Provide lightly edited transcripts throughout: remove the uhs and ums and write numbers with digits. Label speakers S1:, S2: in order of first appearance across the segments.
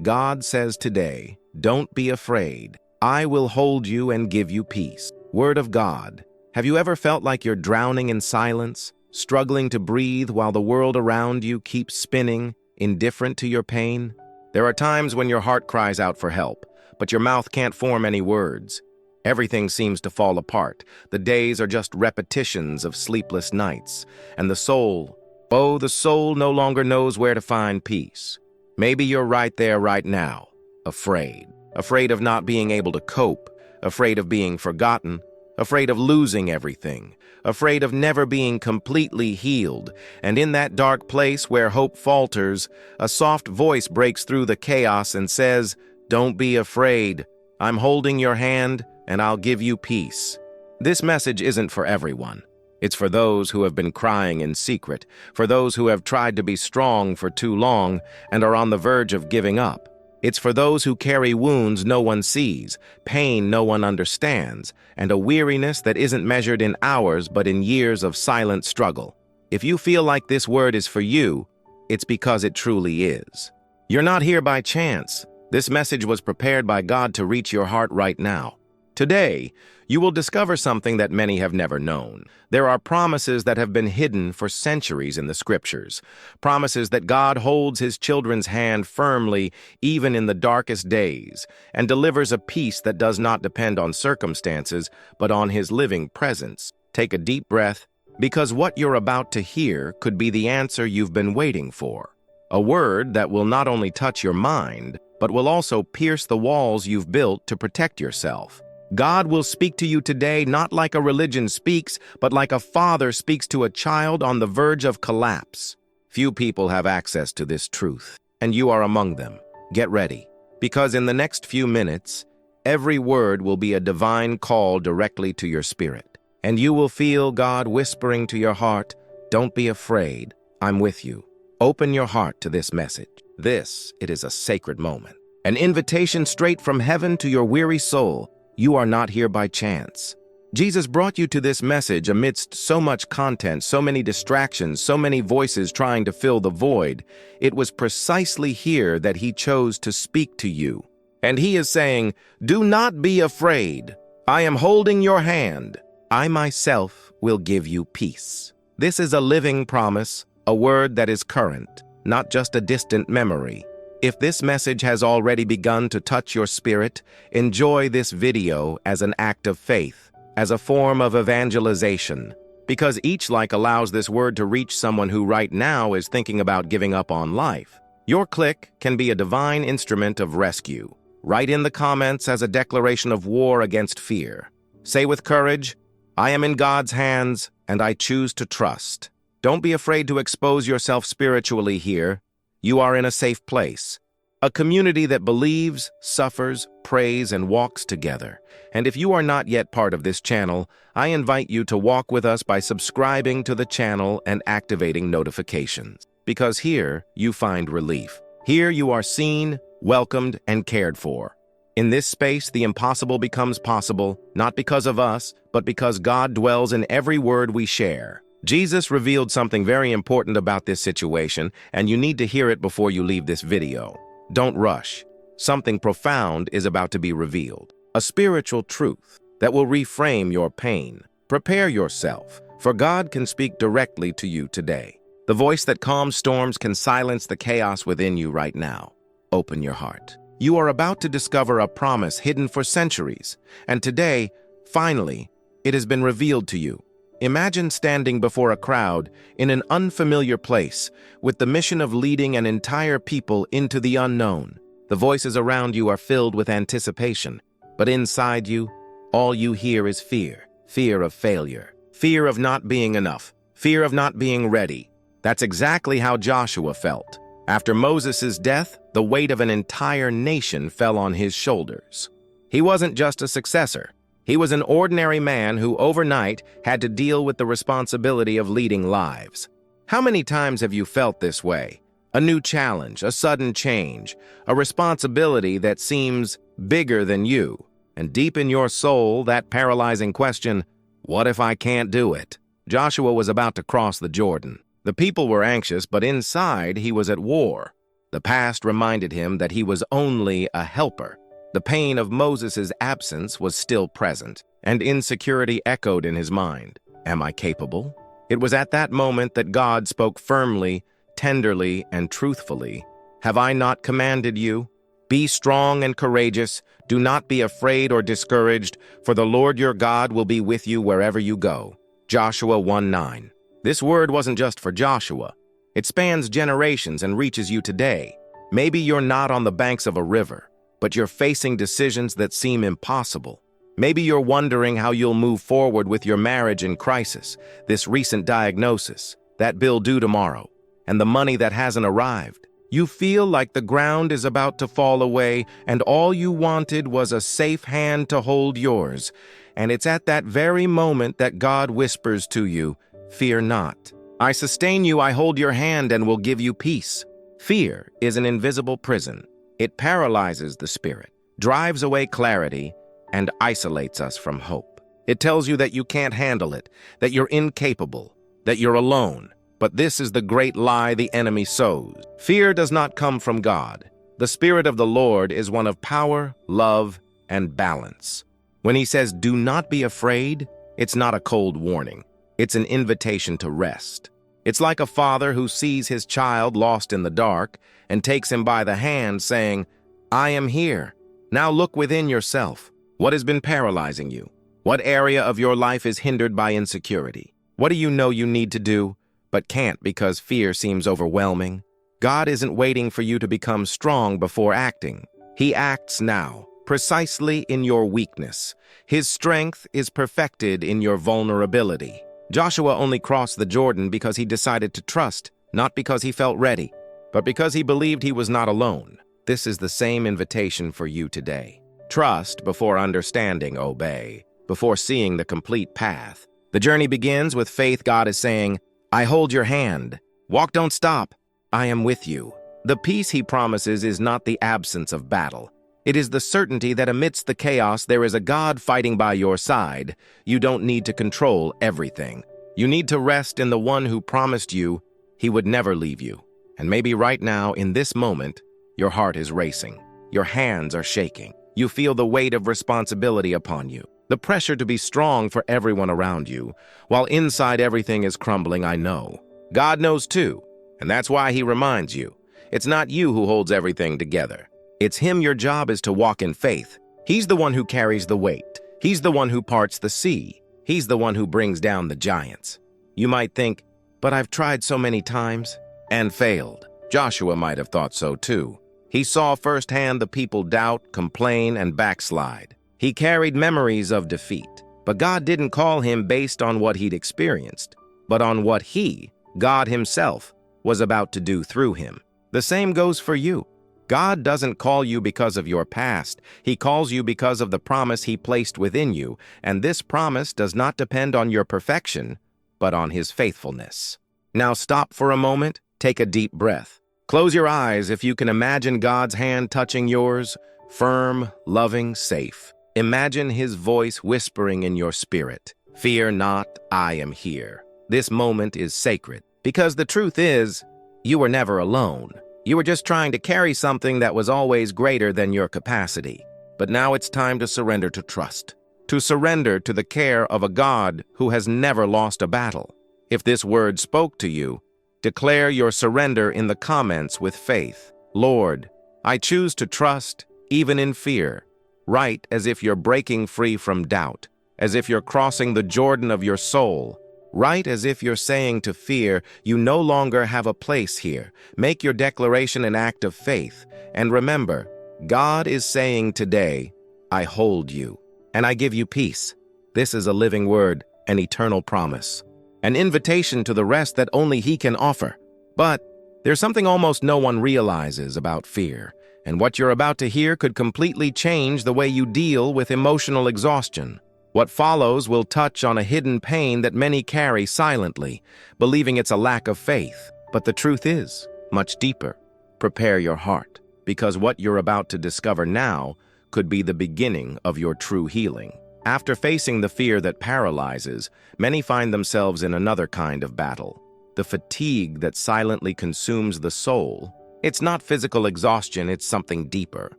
S1: God says today, don't be afraid. I will hold you and give you peace. Word of God. Have you ever felt like you're drowning in silence, struggling to breathe while the world around you keeps spinning, indifferent to your pain? There are times when your heart cries out for help, but your mouth can't form any words. Everything seems to fall apart. The days are just repetitions of sleepless nights. And the soul no longer knows where to find peace. Maybe you're right there right now, afraid. Afraid of not being able to cope, afraid of being forgotten, afraid of losing everything, afraid of never being completely healed. And in that dark place where hope falters, a soft voice breaks through the chaos and says, "Don't be afraid. I'm holding your hand, and I'll give you peace." This message isn't for everyone. It's for those who have been crying in secret, for those who have tried to be strong for too long and are on the verge of giving up. It's for those who carry wounds no one sees, pain no one understands, and a weariness that isn't measured in hours but in years of silent struggle. If you feel like this word is for you, it's because it truly is. You're not here by chance. This message was prepared by God to reach your heart right now. Today, you will discover something that many have never known. There are promises that have been hidden for centuries in the scriptures. Promises that God holds his children's hand firmly even in the darkest days and delivers a peace that does not depend on circumstances but on his living presence. Take a deep breath, because what you're about to hear could be the answer you've been waiting for. A word that will not only touch your mind, but will also pierce the walls you've built to protect yourself. God will speak to you today not like a religion speaks, but like a father speaks to a child on the verge of collapse. Few people have access to this truth, and you are among them. Get ready, because in the next few minutes, every word will be a divine call directly to your spirit, and you will feel God whispering to your heart, "Don't be afraid, I'm with you." Open your heart to this message. It is a sacred moment, an invitation straight from heaven to your weary soul. You are not here by chance. Jesus brought you to this message amidst so much content, so many distractions, so many voices trying to fill the void. It was precisely here that he chose to speak to you. And he is saying, "Do not be afraid. I am holding your hand. I myself will give you peace." This is a living promise, a word that is current, not just a distant memory. If this message has already begun to touch your spirit, enjoy this video as an act of faith, as a form of evangelization, because each like allows this word to reach someone who right now is thinking about giving up on life. Your click can be a divine instrument of rescue. Write in the comments as a declaration of war against fear. Say with courage, "I am in God's hands, and I choose to trust." Don't be afraid to expose yourself spiritually here. You are in a safe place, a community that believes, suffers, prays, and walks together. And if you are not yet part of this channel, I invite you to walk with us by subscribing to the channel and activating notifications. Because here, you find relief. Here you are seen, welcomed, and cared for. In this space, the impossible becomes possible, not because of us, but because God dwells in every word we share. Jesus revealed something very important about this situation, and you need to hear it before you leave this video. Don't rush. Something profound is about to be revealed. A spiritual truth that will reframe your pain. Prepare yourself, for God can speak directly to you today. The voice that calms storms can silence the chaos within you right now. Open your heart. You are about to discover a promise hidden for centuries, and today, finally, it has been revealed to you. Imagine standing before a crowd in an unfamiliar place with the mission of leading an entire people into the unknown. The voices around you are filled with anticipation, but inside you, all you hear is fear. Fear of failure, fear of not being enough, fear of not being ready. That's exactly how Joshua felt. After Moses' death, the weight of an entire nation fell on his shoulders. He wasn't just a successor. He was an ordinary man who overnight had to deal with the responsibility of leading lives. How many times have you felt this way? A new challenge, a sudden change, a responsibility that seems bigger than you. And deep in your soul, that paralyzing question, what if I can't do it? Joshua was about to cross the Jordan. The people were anxious, but inside he was at war. The past reminded him that he was only a helper. The pain of Moses' absence was still present, and insecurity echoed in his mind. Am I capable? It was at that moment that God spoke firmly, tenderly, and truthfully. Have I not commanded you? Be strong and courageous. Do not be afraid or discouraged, for the Lord your God will be with you wherever you go. Joshua 1:9. This word wasn't just for Joshua. It spans generations and reaches you today. Maybe you're not on the banks of a river, but you're facing decisions that seem impossible. Maybe you're wondering how you'll move forward with your marriage in crisis, this recent diagnosis, that bill due tomorrow, and the money that hasn't arrived. You feel like the ground is about to fall away, and all you wanted was a safe hand to hold yours. And it's at that very moment that God whispers to you, fear not. I sustain you, I hold your hand, and will give you peace. Fear is an invisible prison. It paralyzes the spirit, drives away clarity, and isolates us from hope. It tells you that you can't handle it, that you're incapable, that you're alone. But this is the great lie the enemy sows. Fear does not come from God. The Spirit of the Lord is one of power, love, and balance. When he says, do not be afraid, it's not a cold warning. It's an invitation to rest. It's like a father who sees his child lost in the dark and takes him by the hand, saying, I am here. Now look within yourself. What has been paralyzing you? What area of your life is hindered by insecurity? What do you know you need to do, but can't because fear seems overwhelming? God isn't waiting for you to become strong before acting. He acts now, precisely in your weakness. His strength is perfected in your vulnerability. Joshua only crossed the Jordan because he decided to trust, not because he felt ready, but because he believed he was not alone. This is the same invitation for you today. Trust before understanding, obey, before seeing the complete path. The journey begins with faith. God is saying, I hold your hand. Walk, don't stop. I am with you. The peace he promises is not the absence of battle. It is the certainty that amidst the chaos there is a God fighting by your side. You don't need to control everything. You need to rest in the one who promised you he would never leave you. And maybe right now, in this moment, your heart is racing. Your hands are shaking. You feel the weight of responsibility upon you, the pressure to be strong for everyone around you, while inside everything is crumbling. I know. God knows too, and that's why he reminds you. It's not you who holds everything together. It's him. Your job is to walk in faith. He's the one who carries the weight. He's the one who parts the sea. He's the one who brings down the giants. You might think, but I've tried so many times and failed. Joshua might have thought so too. He saw firsthand the people doubt, complain, and backslide. He carried memories of defeat. But God didn't call him based on what he'd experienced, but on what he, God himself, was about to do through him. The same goes for you. God doesn't call you because of your past. He calls you because of the promise he placed within you, and this promise does not depend on your perfection, but on his faithfulness. Now stop for a moment, take a deep breath. Close your eyes if you can imagine God's hand touching yours, firm, loving, safe. Imagine his voice whispering in your spirit, fear not, I am here. This moment is sacred, because the truth is, you were never alone. You were just trying to carry something that was always greater than your capacity. But now it's time to surrender to trust, to surrender to the care of a God who has never lost a battle. If this word spoke to you, declare your surrender in the comments with faith. Lord, I choose to trust, even in fear. Write as if you're breaking free from doubt, as if you're crossing the Jordan of your soul. Write as if you're saying to fear, you no longer have a place here. Make your declaration an act of faith. And remember, God is saying today, I hold you, and I give you peace. This is a living word, an eternal promise, an invitation to the rest that only he can offer. But there's something almost no one realizes about fear, and what you're about to hear could completely change the way you deal with emotional exhaustion. What follows will touch on a hidden pain that many carry silently, believing it's a lack of faith. But the truth is much deeper. Prepare your heart, because what you're about to discover now could be the beginning of your true healing. After facing the fear that paralyzes, many find themselves in another kind of battle. The fatigue that silently consumes the soul. It's not physical exhaustion, it's something deeper.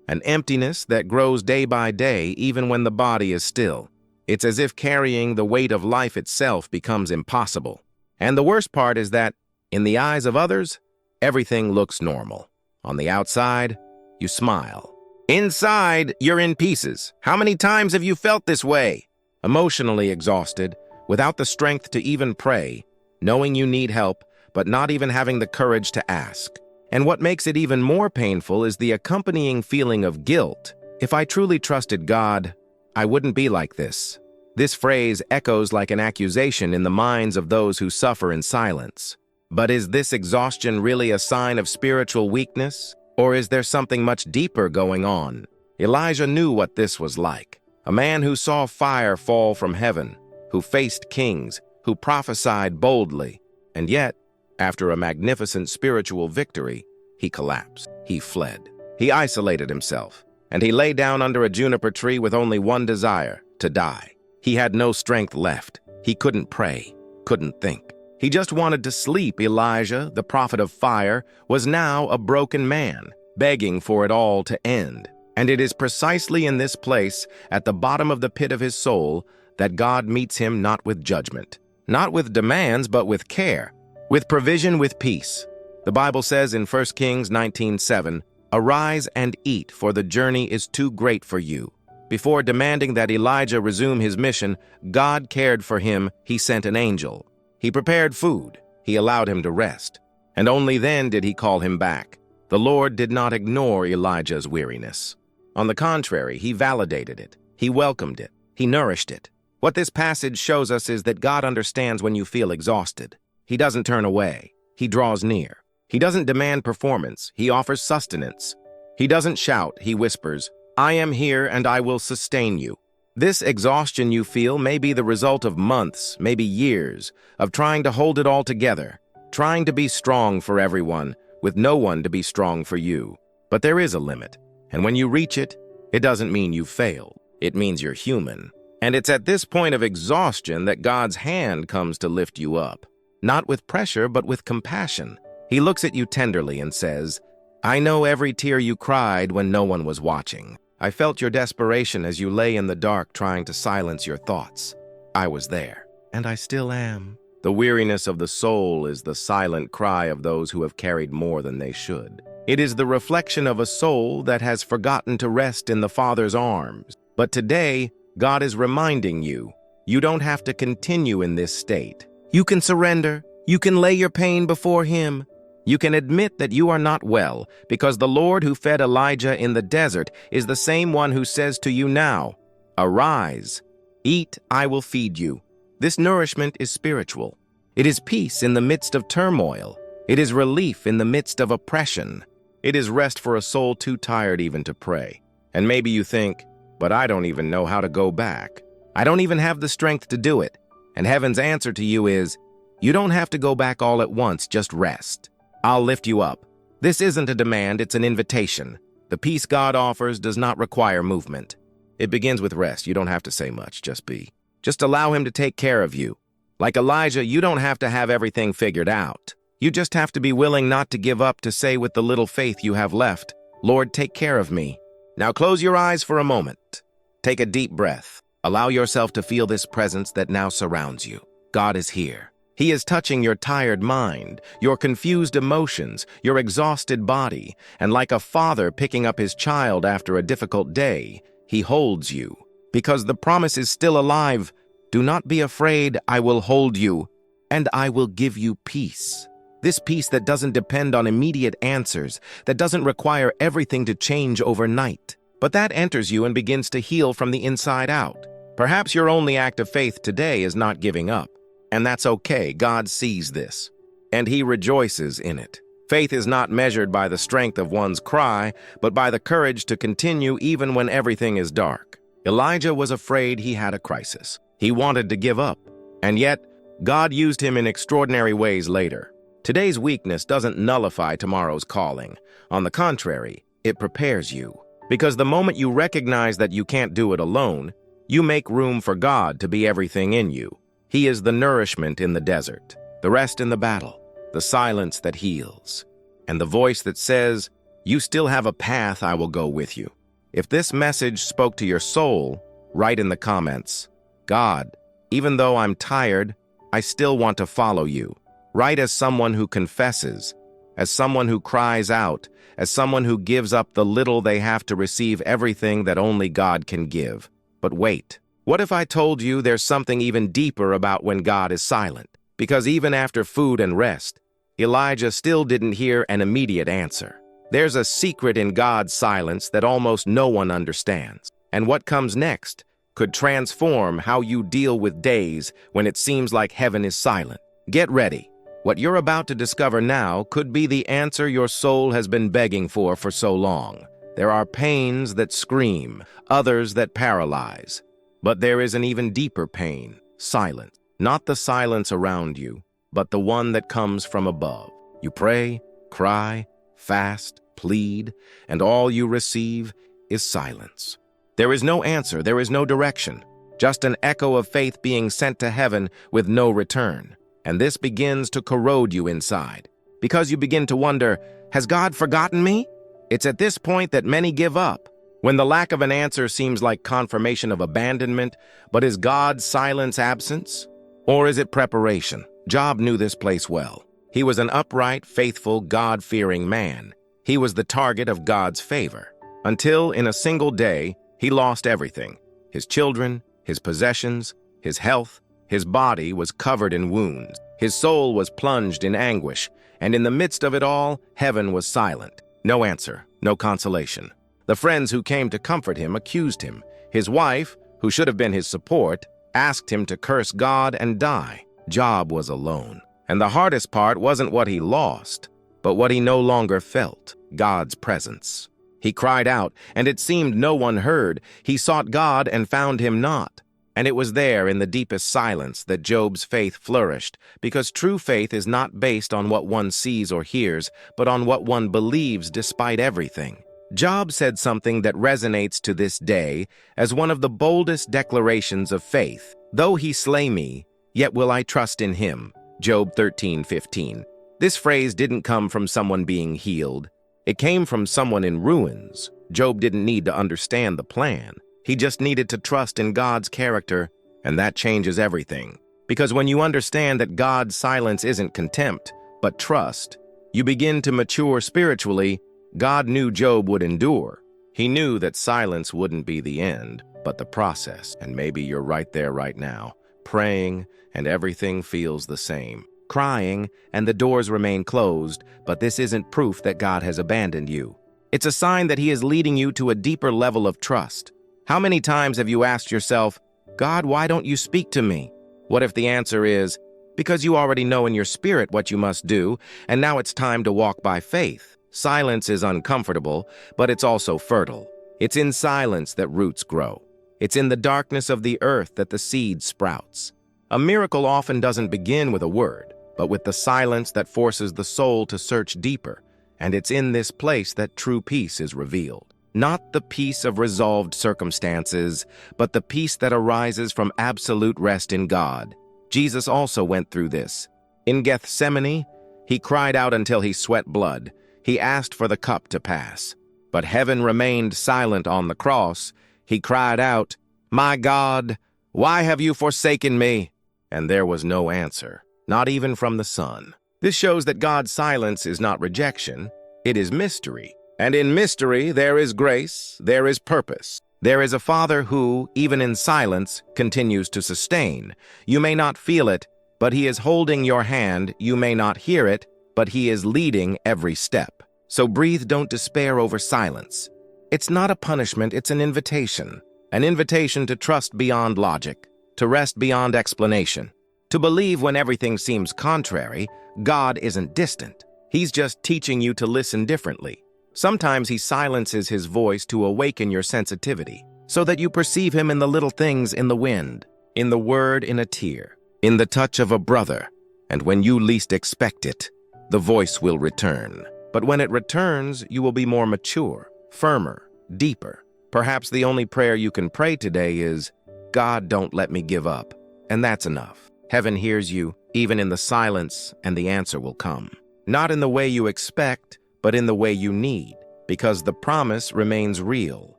S1: An emptiness that grows day by day even when the body is still. It's as if carrying the weight of life itself becomes impossible. And the worst part is that, in the eyes of others, everything looks normal. On the outside, you smile. Inside, you're in pieces. How many times have you felt this way? Emotionally exhausted, without the strength to even pray, knowing you need help, but not even having the courage to ask. And what makes it even more painful is the accompanying feeling of guilt. If I truly trusted God, I wouldn't be like this. This phrase echoes like an accusation in the minds of those who suffer in silence. But is this exhaustion really a sign of spiritual weakness? Or is there something much deeper going on? Elijah knew what this was like. A man who saw fire fall from heaven, who faced kings, who prophesied boldly. And yet, after a magnificent spiritual victory, he collapsed. He fled. He isolated himself. And he lay down under a juniper tree with only one desire, to die. He had no strength left. He couldn't pray, couldn't think. He just wanted to sleep. Elijah, the prophet of fire, was now a broken man, begging for it all to end. And it is precisely in this place, at the bottom of the pit of his soul, that God meets him not with judgment, not with demands, but with care, with provision, with peace. The Bible says in 1 Kings 19:7, "Arise and eat, for the journey is too great for you." Before demanding that Elijah resume his mission, God cared for him. He sent an angel. He prepared food. He allowed him to rest. And only then did he call him back. The Lord did not ignore Elijah's weariness. On the contrary, he validated it. He welcomed it. He nourished it. What this passage shows us is that God understands when you feel exhausted. He doesn't turn away. He draws near. He doesn't demand performance. He offers sustenance. He doesn't shout. He whispers, "I am here and I will sustain you." This exhaustion you feel may be the result of months, maybe years, of trying to hold it all together, trying to be strong for everyone, with no one to be strong for you. But there is a limit, and when you reach it, it doesn't mean you failed. It means you're human. And it's at this point of exhaustion that God's hand comes to lift you up, not with pressure, but with compassion. He looks at you tenderly and says, "I know every tear you cried when no one was watching. I felt your desperation as you lay in the dark trying to silence your thoughts. I was there, and I still am." The weariness of the soul is the silent cry of those who have carried more than they should. It is the reflection of a soul that has forgotten to rest in the Father's arms. But today, God is reminding you, you don't have to continue in this state. You can surrender. You can lay your pain before Him. You can admit that you are not well, because the Lord who fed Elijah in the desert is the same one who says to you now, "Arise, eat, I will feed you." This nourishment is spiritual. It is peace in the midst of turmoil. It is relief in the midst of oppression. It is rest for a soul too tired even to pray. And maybe you think, "But I don't even know how to go back. I don't even have the strength to do it." And heaven's answer to you is, you don't have to go back all at once, just rest. I'll lift you up. This isn't a demand, it's an invitation. The peace God offers does not require movement. It begins with rest. You don't have to say much, just be. Just allow Him to take care of you. Like Elijah, you don't have to have everything figured out. You just have to be willing not to give up, to say with the little faith you have left, "Lord, take care of me." Now close your eyes for a moment. Take a deep breath. Allow yourself to feel this presence that now surrounds you. God is here. He is touching your tired mind, your confused emotions, your exhausted body, and like a father picking up his child after a difficult day, He holds you. Because the promise is still alive, "Do not be afraid, I will hold you, and I will give you peace." This peace that doesn't depend on immediate answers, that doesn't require everything to change overnight, but that enters you and begins to heal from the inside out. Perhaps your only act of faith today is not giving up. And that's okay. God sees this, and He rejoices in it. Faith is not measured by the strength of one's cry, but by the courage to continue even when everything is dark. Elijah was afraid he had a crisis. He wanted to give up, and yet God used him in extraordinary ways later. Today's weakness doesn't nullify tomorrow's calling. On the contrary, it prepares you. Because the moment you recognize that you can't do it alone, you make room for God to be everything in you. He is the nourishment in the desert, the rest in the battle, the silence that heals, and the voice that says, "You still have a path, I will go with you." If this message spoke to your soul, write in the comments, "God, even though I'm tired, I still want to follow you." Write as someone who confesses, as someone who cries out, as someone who gives up the little they have to receive everything that only God can give. But wait, what if I told you there's something even deeper about when God is silent? Because even after food and rest, Elijah still didn't hear an immediate answer. There's a secret in God's silence that almost no one understands. And what comes next could transform how you deal with days when it seems like heaven is silent. Get ready. What you're about to discover now could be the answer your soul has been begging for so long. There are pains that scream, others that paralyze. But there is an even deeper pain, silence. Not the silence around you, but the one that comes from above. You pray, cry, fast, plead, and all you receive is silence. There is no answer, there is no direction, just an echo of faith being sent to heaven with no return. And this begins to corrode you inside, because you begin to wonder, has God forgotten me? It's at this point that many give up, when the lack of an answer seems like confirmation of abandonment. But is God's silence absence? Or is it preparation? Job knew this place well. He was an upright, faithful, God-fearing man. He was the target of God's favor, until in a single day, he lost everything. His children, his possessions, his health. His body was covered in wounds. His soul was plunged in anguish, and in the midst of it all, heaven was silent. No answer, no consolation. The friends who came to comfort him accused him. His wife, who should have been his support, asked him to curse God and die. Job was alone. And the hardest part wasn't what he lost, but what he no longer felt, God's presence. He cried out, and it seemed no one heard. He sought God and found him not. And it was there in the deepest silence that Job's faith flourished, because true faith is not based on what one sees or hears, but on what one believes despite everything. Job said something that resonates to this day as one of the boldest declarations of faith. "Though he slay me, yet will I trust in him." Job 13:15. This phrase didn't come from someone being healed. It came from someone in ruins. Job didn't need to understand the plan. He just needed to trust in God's character, and that changes everything. Because when you understand that God's silence isn't contempt, but trust, you begin to mature spiritually. God knew Job would endure. He knew that silence wouldn't be the end, but the process. And maybe you're right there right now, praying, and everything feels the same. Crying, and the doors remain closed, but this isn't proof that God has abandoned you. It's a sign that He is leading you to a deeper level of trust. How many times have you asked yourself, "God, why don't you speak to me?" What if the answer is, because you already know in your spirit what you must do, and now it's time to walk by faith? Silence is uncomfortable, but it's also fertile. It's in silence that roots grow. It's in the darkness of the earth that the seed sprouts. A miracle often doesn't begin with a word, but with the silence that forces the soul to search deeper, and it's in this place that true peace is revealed. Not the peace of resolved circumstances, but the peace that arises from absolute rest in God. Jesus also went through this. In Gethsemane, He cried out until he sweat blood. He asked for the cup to pass. But heaven remained silent on the cross. He cried out, "My God, why have you forsaken me?" And there was no answer, not even from the Son. This shows that God's silence is not rejection, it is mystery. And in mystery, there is grace, there is purpose. There is a Father who, even in silence, continues to sustain. You may not feel it, but He is holding your hand. You may not hear it, but He is leading every step. So breathe, don't despair over silence. It's not a punishment, it's an invitation. An invitation to trust beyond logic, to rest beyond explanation, to believe when everything seems contrary. God isn't distant. He's just teaching you to listen differently. Sometimes He silences His voice to awaken your sensitivity, so that you perceive Him in the little things, in the wind, in the word, in a tear, in the touch of a brother. And when you least expect it, the voice will return. But when it returns, you will be more mature, firmer, deeper. Perhaps the only prayer you can pray today is, God, don't let me give up. And that's enough. Heaven hears you, even in the silence, and the answer will come. Not in the way you expect, but in the way you need, because the promise remains real.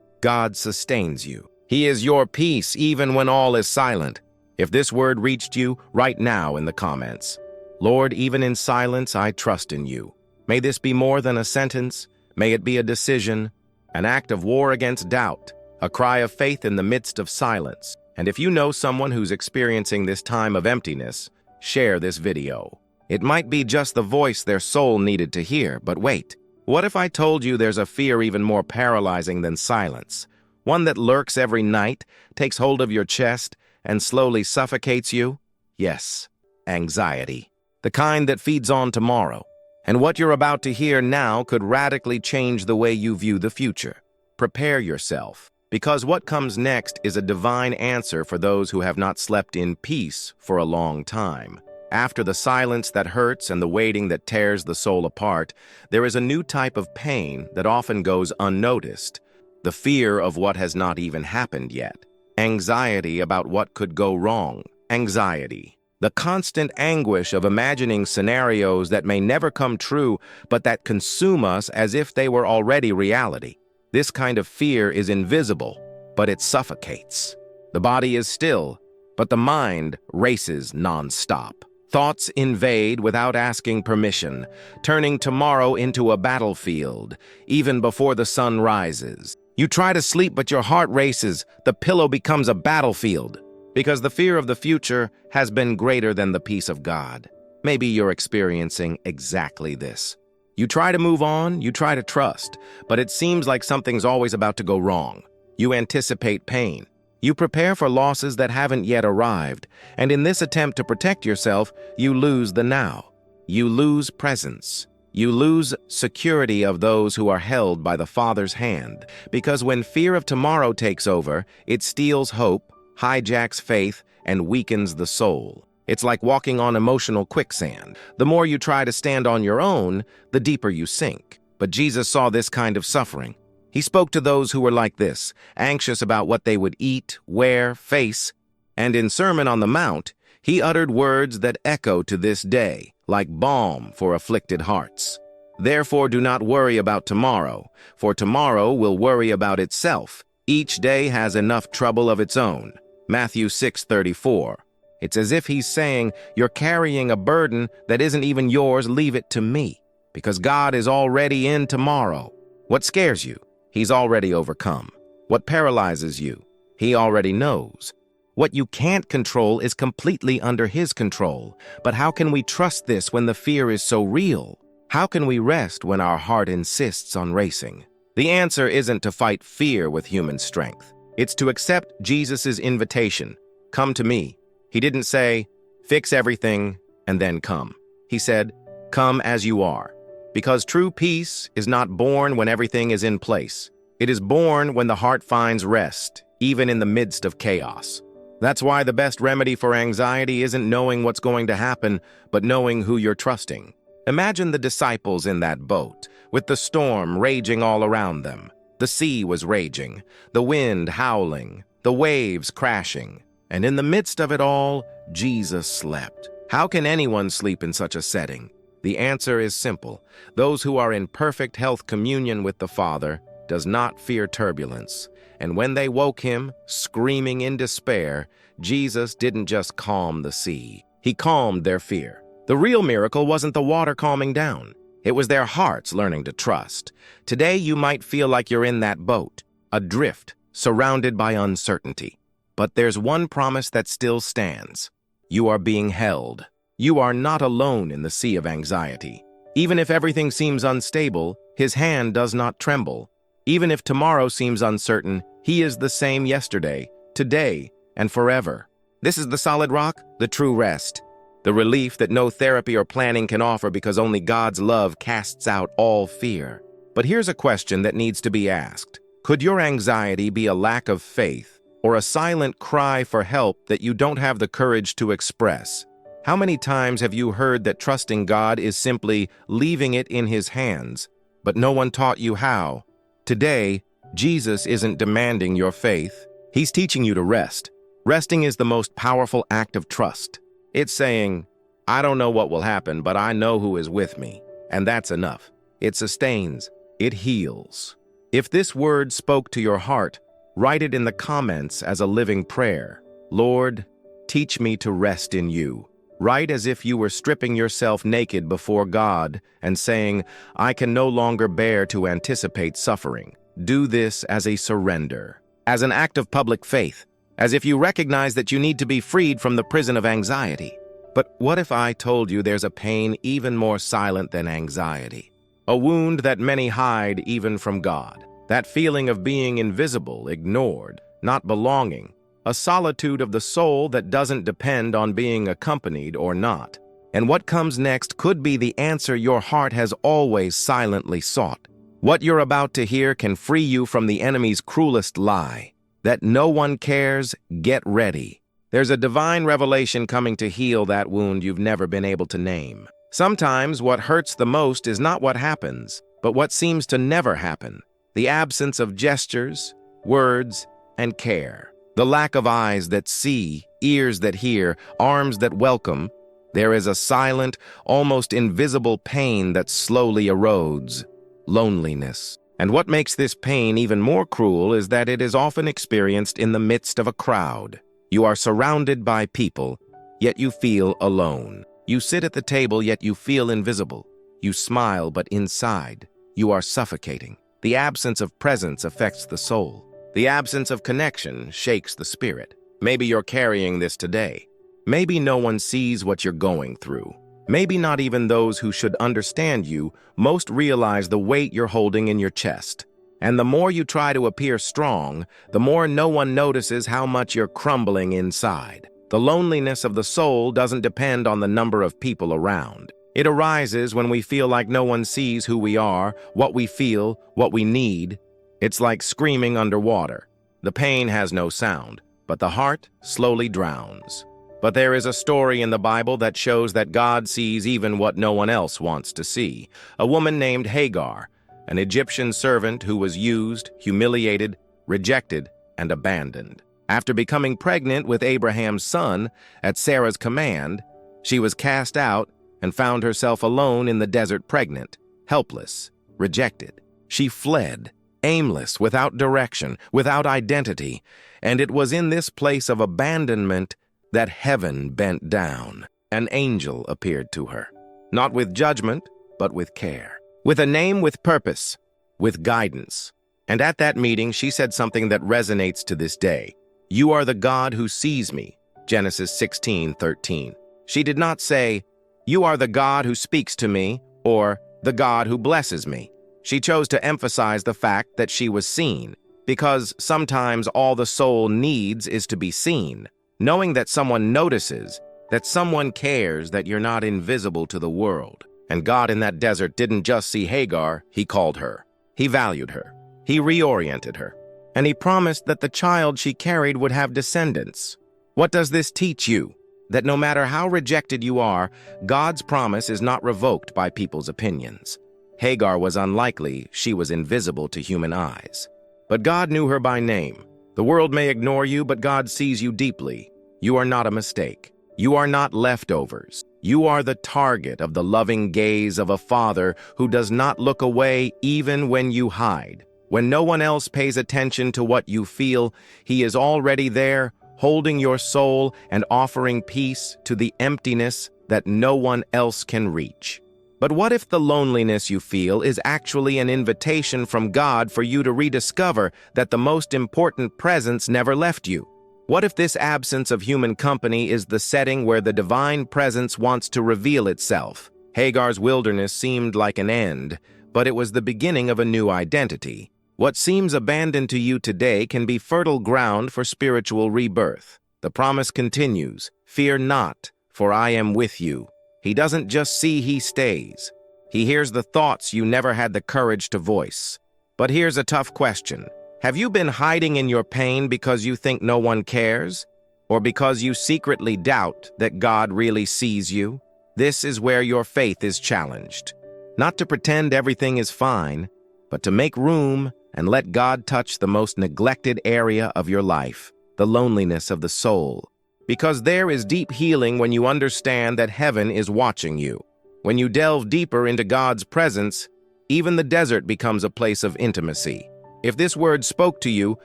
S1: God sustains you. He is your peace even when all is silent. If this word reached you, write now in the comments. Lord, even in silence, I trust in you. May this be more than a sentence. May it be a decision, an act of war against doubt, a cry of faith in the midst of silence. And if you know someone who's experiencing this time of emptiness, share this video. It might be just the voice their soul needed to hear, but wait. What if I told you there's a fear even more paralyzing than silence? One that lurks every night, takes hold of your chest, and slowly suffocates you? Yes, anxiety. The kind that feeds on tomorrow. And what you're about to hear now could radically change the way you view the future. Prepare yourself, because what comes next is a divine answer for those who have not slept in peace for a long time. After the silence that hurts and the waiting that tears the soul apart, there is a new type of pain that often goes unnoticed. The fear of what has not even happened yet. Anxiety about what could go wrong. Anxiety. The constant anguish of imagining scenarios that may never come true, but that consume us as if they were already reality. This kind of fear is invisible, but it suffocates. The body is still, but the mind races non-stop. Thoughts invade without asking permission, turning tomorrow into a battlefield, even before the sun rises. You try to sleep, but your heart races. The pillow becomes a battlefield. Because the fear of the future has been greater than the peace of God. Maybe you're experiencing exactly this. You try to move on, you try to trust, but it seems like something's always about to go wrong. You anticipate pain. You prepare for losses that haven't yet arrived, and in this attempt to protect yourself, you lose the now. You lose presence. You lose security of those who are held by the Father's hand, because when fear of tomorrow takes over, it steals hope, hijacks faith, and weakens the soul. It's like walking on emotional quicksand. The more you try to stand on your own, the deeper you sink. But Jesus saw this kind of suffering. He spoke to those who were like this, anxious about what they would eat, wear, face. And in Sermon on the Mount, he uttered words that echo to this day, like balm for afflicted hearts. Therefore do not worry about tomorrow, for tomorrow will worry about itself. Each day has enough trouble of its own. Matthew 6:34. It's as if he's saying, you're carrying a burden that isn't even yours, leave it to me. Because God is already in tomorrow. What scares you? He's already overcome. What paralyzes you? He already knows. What you can't control is completely under his control. But how can we trust this when the fear is so real? How can we rest when our heart insists on racing? The answer isn't to fight fear with human strength. It's to accept Jesus' invitation. Come to me. He didn't say, fix everything and then come. He said, come as you are. Because true peace is not born when everything is in place. It is born when the heart finds rest, even in the midst of chaos. That's why the best remedy for anxiety isn't knowing what's going to happen, but knowing who you're trusting. Imagine the disciples in that boat, with the storm raging all around them. The sea was raging, the wind howling, the waves crashing. And in the midst of it all, Jesus slept. How can anyone sleep in such a setting? The answer is simple. Those who are in perfect health communion with the Father does not fear turbulence. And when they woke him, screaming in despair, Jesus didn't just calm the sea. He calmed their fear. The real miracle wasn't the water calming down. It was their hearts learning to trust. Today you might feel like you're in that boat, adrift, surrounded by uncertainty. But there's one promise that still stands. You are being held. You are not alone in the sea of anxiety. Even if everything seems unstable, his hand does not tremble. Even if tomorrow seems uncertain, he is the same yesterday, today, and forever. This is the solid rock, the true rest. The relief that no therapy or planning can offer because only God's love casts out all fear. But here's a question that needs to be asked. Could your anxiety be a lack of faith or a silent cry for help that you don't have the courage to express? How many times have you heard that trusting God is simply leaving it in his hands, but no one taught you how? Today, Jesus isn't demanding your faith. He's teaching you to rest. Resting is the most powerful act of trust. It's saying, I don't know what will happen, but I know who is with me. And that's enough. It sustains. It heals. If this word spoke to your heart, write it in the comments as a living prayer. Lord, teach me to rest in you. Write as if you were stripping yourself naked before God and saying, I can no longer bear to anticipate suffering. Do this as a surrender, as an act of public faith, as if you recognize that you need to be freed from the prison of anxiety. But what if I told you there's a pain even more silent than anxiety? A wound that many hide even from God. That feeling of being invisible, ignored, not belonging. A solitude of the soul that doesn't depend on being accompanied or not. And what comes next could be the answer your heart has always silently sought. What you're about to hear can free you from the enemy's cruelest lie. That no one cares, get ready. There's a divine revelation coming to heal that wound you've never been able to name. Sometimes what hurts the most is not what happens, but what seems to never happen. The absence of gestures, words, and care. The lack of eyes that see, ears that hear, arms that welcome. There is a silent, almost invisible pain that slowly erodes. Loneliness. And what makes this pain even more cruel is that it is often experienced in the midst of a crowd. You are surrounded by people, yet you feel alone. You sit at the table, yet you feel invisible. You smile, but inside, you are suffocating. The absence of presence affects the soul. The absence of connection shakes the spirit. Maybe you're carrying this today. Maybe no one sees what you're going through. Maybe not even those who should understand you most realize the weight you're holding in your chest. And the more you try to appear strong, the more no one notices how much you're crumbling inside. The loneliness of the soul doesn't depend on the number of people around. It arises when we feel like no one sees who we are, what we feel, what we need. It's like screaming underwater. The pain has no sound, but the heart slowly drowns. But there is a story in the Bible that shows that God sees even what no one else wants to see. A woman named Hagar, an Egyptian servant who was used, humiliated, rejected, and abandoned. After becoming pregnant with Abraham's son, at Sarah's command, she was cast out and found herself alone in the desert pregnant, helpless, rejected. She fled, aimless, without direction, without identity, and it was in this place of abandonment that heaven bent down. An angel appeared to her, not with judgment, but with care, with a name, with purpose, with guidance. And at that meeting, she said something that resonates to this day. You are the God who sees me, Genesis 16:13. She did not say, you are the God who speaks to me, or the God who blesses me. She chose to emphasize the fact that she was seen, because sometimes all the soul needs is to be seen. Knowing that someone notices, that someone cares, that you're not invisible to the world. And God in that desert didn't just see Hagar, he called her. He valued her. He reoriented her. And he promised that the child she carried would have descendants. What does this teach you? That no matter how rejected you are, God's promise is not revoked by people's opinions. Hagar was unlikely, she was invisible to human eyes. But God knew her by name. The world may ignore you, but God sees you deeply. You are not a mistake. You are not leftovers. You are the target of the loving gaze of a father who does not look away even when you hide. When no one else pays attention to what you feel, he is already there, holding your soul and offering peace to the emptiness that no one else can reach. But what if the loneliness you feel is actually an invitation from God for you to rediscover that the most important presence never left you? What if this absence of human company is the setting where the divine presence wants to reveal itself? Hagar's wilderness seemed like an end, but it was the beginning of a new identity. What seems abandoned to you today can be fertile ground for spiritual rebirth. The promise continues, fear not, for I am with you. He doesn't just see, he stays. He hears the thoughts you never had the courage to voice. But here's a tough question. Have you been hiding in your pain because you think no one cares? Or because you secretly doubt that God really sees you? This is where your faith is challenged. Not to pretend everything is fine, but to make room and let God touch the most neglected area of your life, the loneliness of the soul. Because there is deep healing when you understand that heaven is watching you. When you delve deeper into God's presence, even the desert becomes a place of intimacy. If this word spoke to you,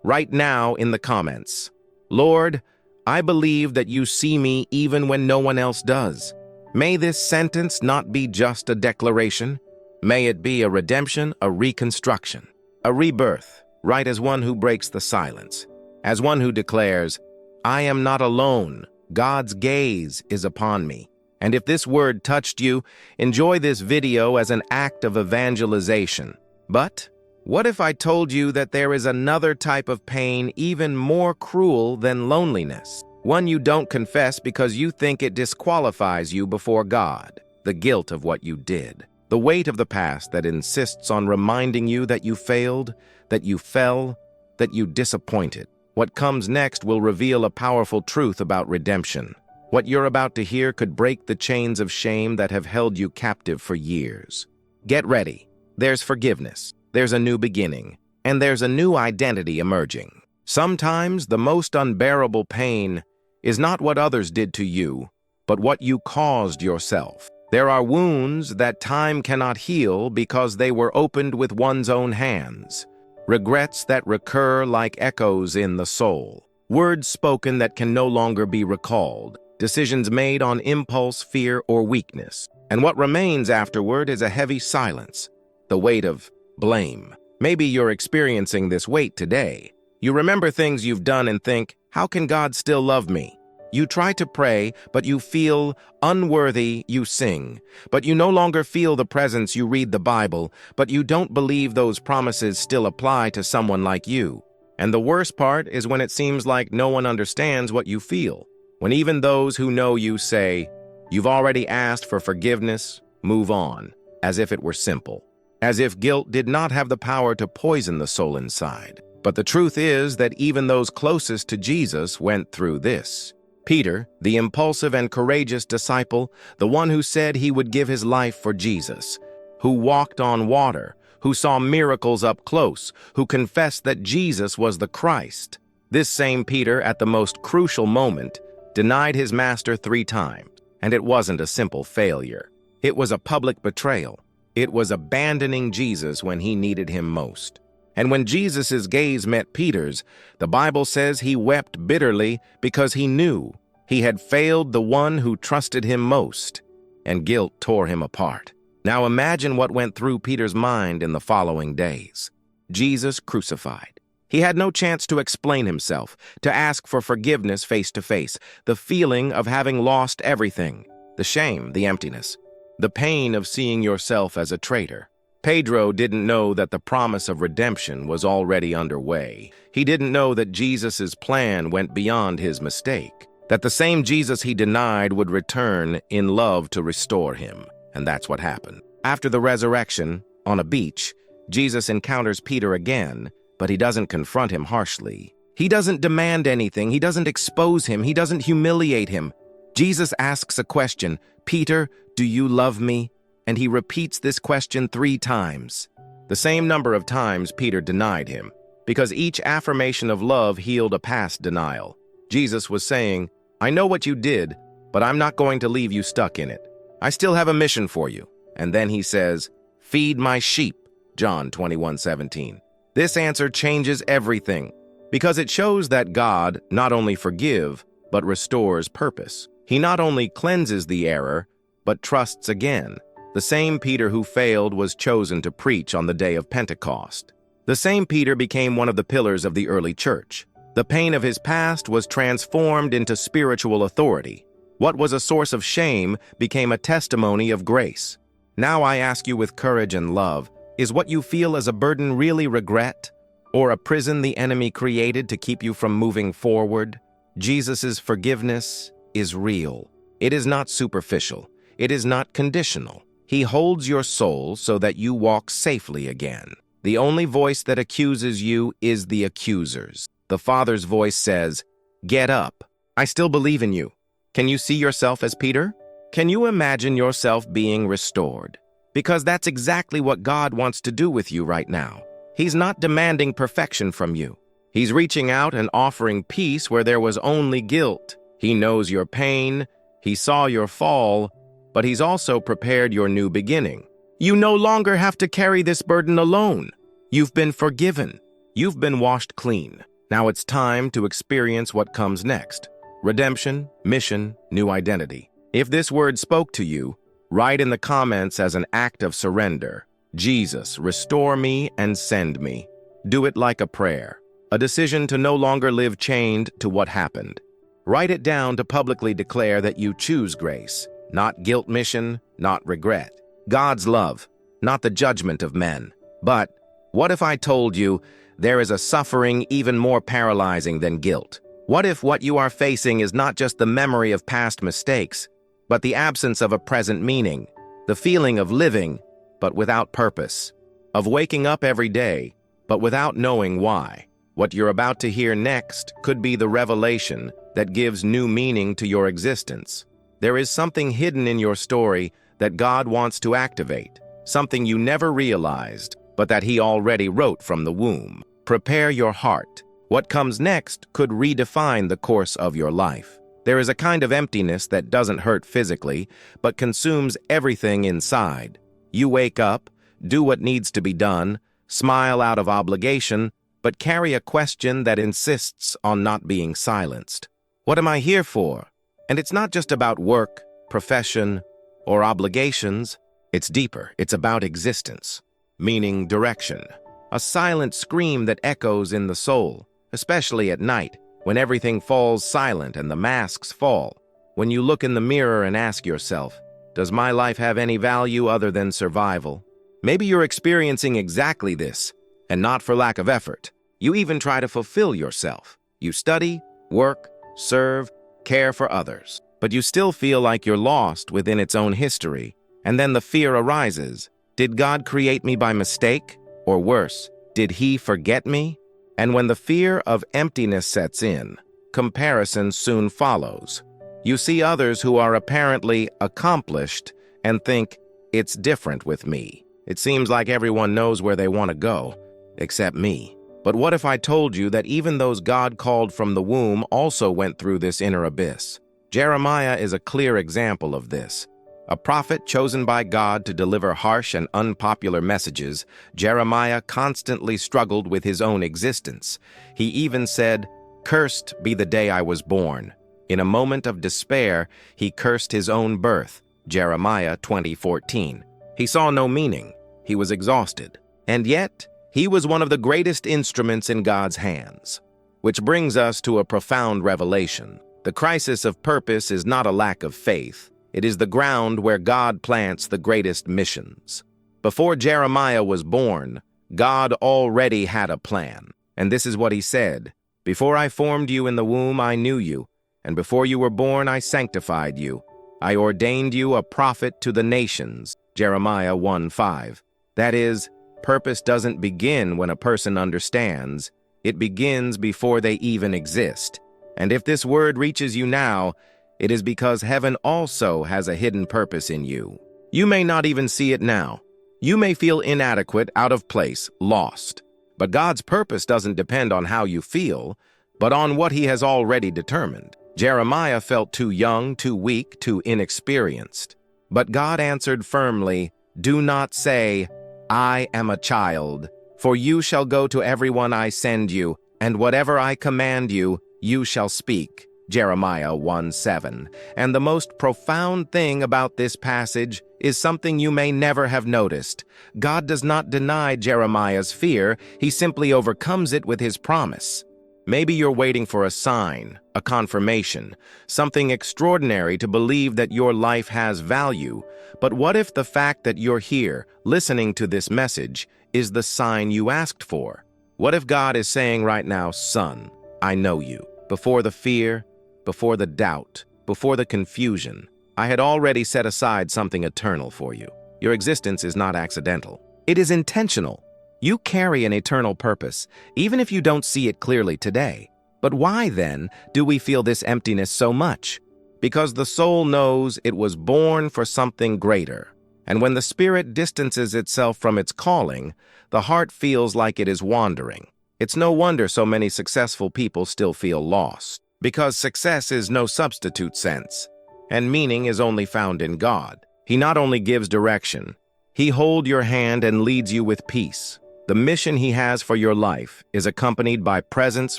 S1: write now in the comments, "Lord, I believe that you see me even when no one else does." May this sentence not be just a declaration. May it be a redemption, a reconstruction, a rebirth, right as one who breaks the silence, as one who declares, "I am not alone. God's gaze is upon me." And if this word touched you, enjoy this video as an act of evangelization. But what if I told you that there is another type of pain even more cruel than loneliness? One you don't confess because you think it disqualifies you before God. The guilt of what you did. The weight of the past that insists on reminding you that you failed, that you fell, that you disappointed. What comes next will reveal a powerful truth about redemption. What you're about to hear could break the chains of shame that have held you captive for years. Get ready. There's forgiveness, there's a new beginning, and there's a new identity emerging. Sometimes the most unbearable pain is not what others did to you, but what you caused yourself. There are wounds that time cannot heal because they were opened with one's own hands. Regrets that recur like echoes in the soul. Words spoken that can no longer be recalled. Decisions made on impulse, fear, or weakness. And what remains afterward is a heavy silence, the weight of blame. Maybe you're experiencing this weight today. You remember things you've done and think, "How can God still love me?" You try to pray, but you feel unworthy. You sing, but you no longer feel the presence. You read the Bible, but you don't believe those promises still apply to someone like you. And the worst part is when it seems like no one understands what you feel. When even those who know you say, "You've already asked for forgiveness, move on," as if it were simple. As if guilt did not have the power to poison the soul inside. But the truth is that even those closest to Jesus went through this. Peter, the impulsive and courageous disciple, the one who said he would give his life for Jesus, who walked on water, who saw miracles up close, who confessed that Jesus was the Christ. This same Peter, at the most crucial moment, denied his master 3 times. And it wasn't a simple failure. It was a public betrayal. It was abandoning Jesus when he needed him most. And when Jesus' gaze met Peter's, the Bible says he wept bitterly because he knew he had failed the one who trusted him most, and guilt tore him apart. Now imagine what went through Peter's mind in the following days. Jesus crucified. He had no chance to explain himself, to ask for forgiveness face to face, the feeling of having lost everything, the shame, the emptiness, the pain of seeing yourself as a traitor. Pedro didn't know that the promise of redemption was already underway. He didn't know that Jesus' plan went beyond his mistake, that the same Jesus he denied would return in love to restore him. And that's what happened. After the resurrection, on a beach, Jesus encounters Peter again, but he doesn't confront him harshly. He doesn't demand anything. He doesn't expose him. He doesn't humiliate him. Jesus asks a question, "Peter, do you love me?" And he repeats this question 3 times. The same number of times Peter denied him, because each affirmation of love healed a past denial. Jesus was saying, "I know what you did, but I'm not going to leave you stuck in it. I still have a mission for you." And then he says, "Feed my sheep," John 21:17. This answer changes everything, because it shows that God not only forgives, but restores purpose. He not only cleanses the error, but trusts again. The same Peter who failed was chosen to preach on the day of Pentecost. The same Peter became one of the pillars of the early church. The pain of his past was transformed into spiritual authority. What was a source of shame became a testimony of grace. Now I ask you with courage and love, is what you feel as a burden really regret, or a prison the enemy created to keep you from moving forward? Jesus' forgiveness is real. It is not superficial. It is not conditional. He holds your soul so that you walk safely again. The only voice that accuses you is the accuser's. The Father's voice says, "Get up. I still believe in you." Can you see yourself as Peter? Can you imagine yourself being restored? Because that's exactly what God wants to do with you right now. He's not demanding perfection from you. He's reaching out and offering peace where there was only guilt. He knows your pain, he saw your fall, but he's also prepared your new beginning. You no longer have to carry this burden alone. You've been forgiven. You've been washed clean. Now it's time to experience what comes next. Redemption, mission, new identity. If this word spoke to you, write in the comments as an act of surrender. Jesus, restore me and send me. Do it like a prayer, a decision to no longer live chained to what happened. Write it down to publicly declare that you choose grace, not guilt mission, not regret. God's love, not the judgment of men. But what if I told you there is a suffering even more paralyzing than guilt? What if what you are facing is not just the memory of past mistakes, but the absence of a present meaning, the feeling of living, but without purpose, of waking up every day, but without knowing why? What you're about to hear next could be the revelation that gives new meaning to your existence. There is something hidden in your story that God wants to activate, something you never realized, but that He already wrote from the womb. Prepare your heart. What comes next could redefine the course of your life. There is a kind of emptiness that doesn't hurt physically, but consumes everything inside. You wake up, do what needs to be done, smile out of obligation, but carry a question that insists on not being silenced. What am I here for? And it's not just about work, profession, or obligations. It's deeper. It's about existence, meaning, direction. A silent scream that echoes in the soul, especially at night, when everything falls silent and the masks fall. When you look in the mirror and ask yourself, does my life have any value other than survival? Maybe you're experiencing exactly this, and not for lack of effort. You even try to fulfill yourself. You study, work, serve, care for others. But you still feel like you're lost within its own history. And then the fear arises. Did God create me by mistake? Or worse, did He forget me? And when the fear of emptiness sets in, comparison soon follows. You see others who are apparently accomplished and think, it's different with me. It seems like everyone knows where they want to go, except me. But what if I told you that even those God called from the womb also went through this inner abyss? Jeremiah is a clear example of this. A prophet chosen by God to deliver harsh and unpopular messages, Jeremiah constantly struggled with his own existence. He even said, "Cursed be the day I was born." In a moment of despair, he cursed his own birth, Jeremiah 20:14. He saw no meaning. He was exhausted. And yet, he was one of the greatest instruments in God's hands. Which brings us to a profound revelation. The crisis of purpose is not a lack of faith. It is the ground where God plants the greatest missions. Before Jeremiah was born, God already had a plan. And this is what He said, "Before I formed you in the womb, I knew you, and before you were born, I sanctified you. I ordained you a prophet to the nations." Jeremiah 1:5. That is, purpose doesn't begin when a person understands. It begins before they even exist. And if this word reaches you now, it is because heaven also has a hidden purpose in you. You may not even see it now. You may feel inadequate, out of place, lost. But God's purpose doesn't depend on how you feel, but on what He has already determined. Jeremiah felt too young, too weak, too inexperienced. But God answered firmly, "Do not say, 'I am a child,' for you shall go to everyone I send you, and whatever I command you, you shall speak." Jeremiah 1:7. And the most profound thing about this passage is something you may never have noticed. God does not deny Jeremiah's fear, He simply overcomes it with His promise. Maybe you're waiting for a sign, a confirmation, something extraordinary to believe that your life has value. But what if the fact that you're here, listening to this message, is the sign you asked for? What if God is saying right now, "Son, I know you. Before the fear, before the doubt, before the confusion, I had already set aside something eternal for you. Your existence is not accidental. It is intentional. You carry an eternal purpose, even if you don't see it clearly today. But why, then, do we feel this emptiness so much? Because the soul knows it was born for something greater. And when the spirit distances itself from its calling, the heart feels like it is wandering. It's no wonder so many successful people still feel lost, because success is no substitute sense, and meaning is only found in God. He not only gives direction, He holds your hand and leads you with peace. The mission He has for your life is accompanied by presence,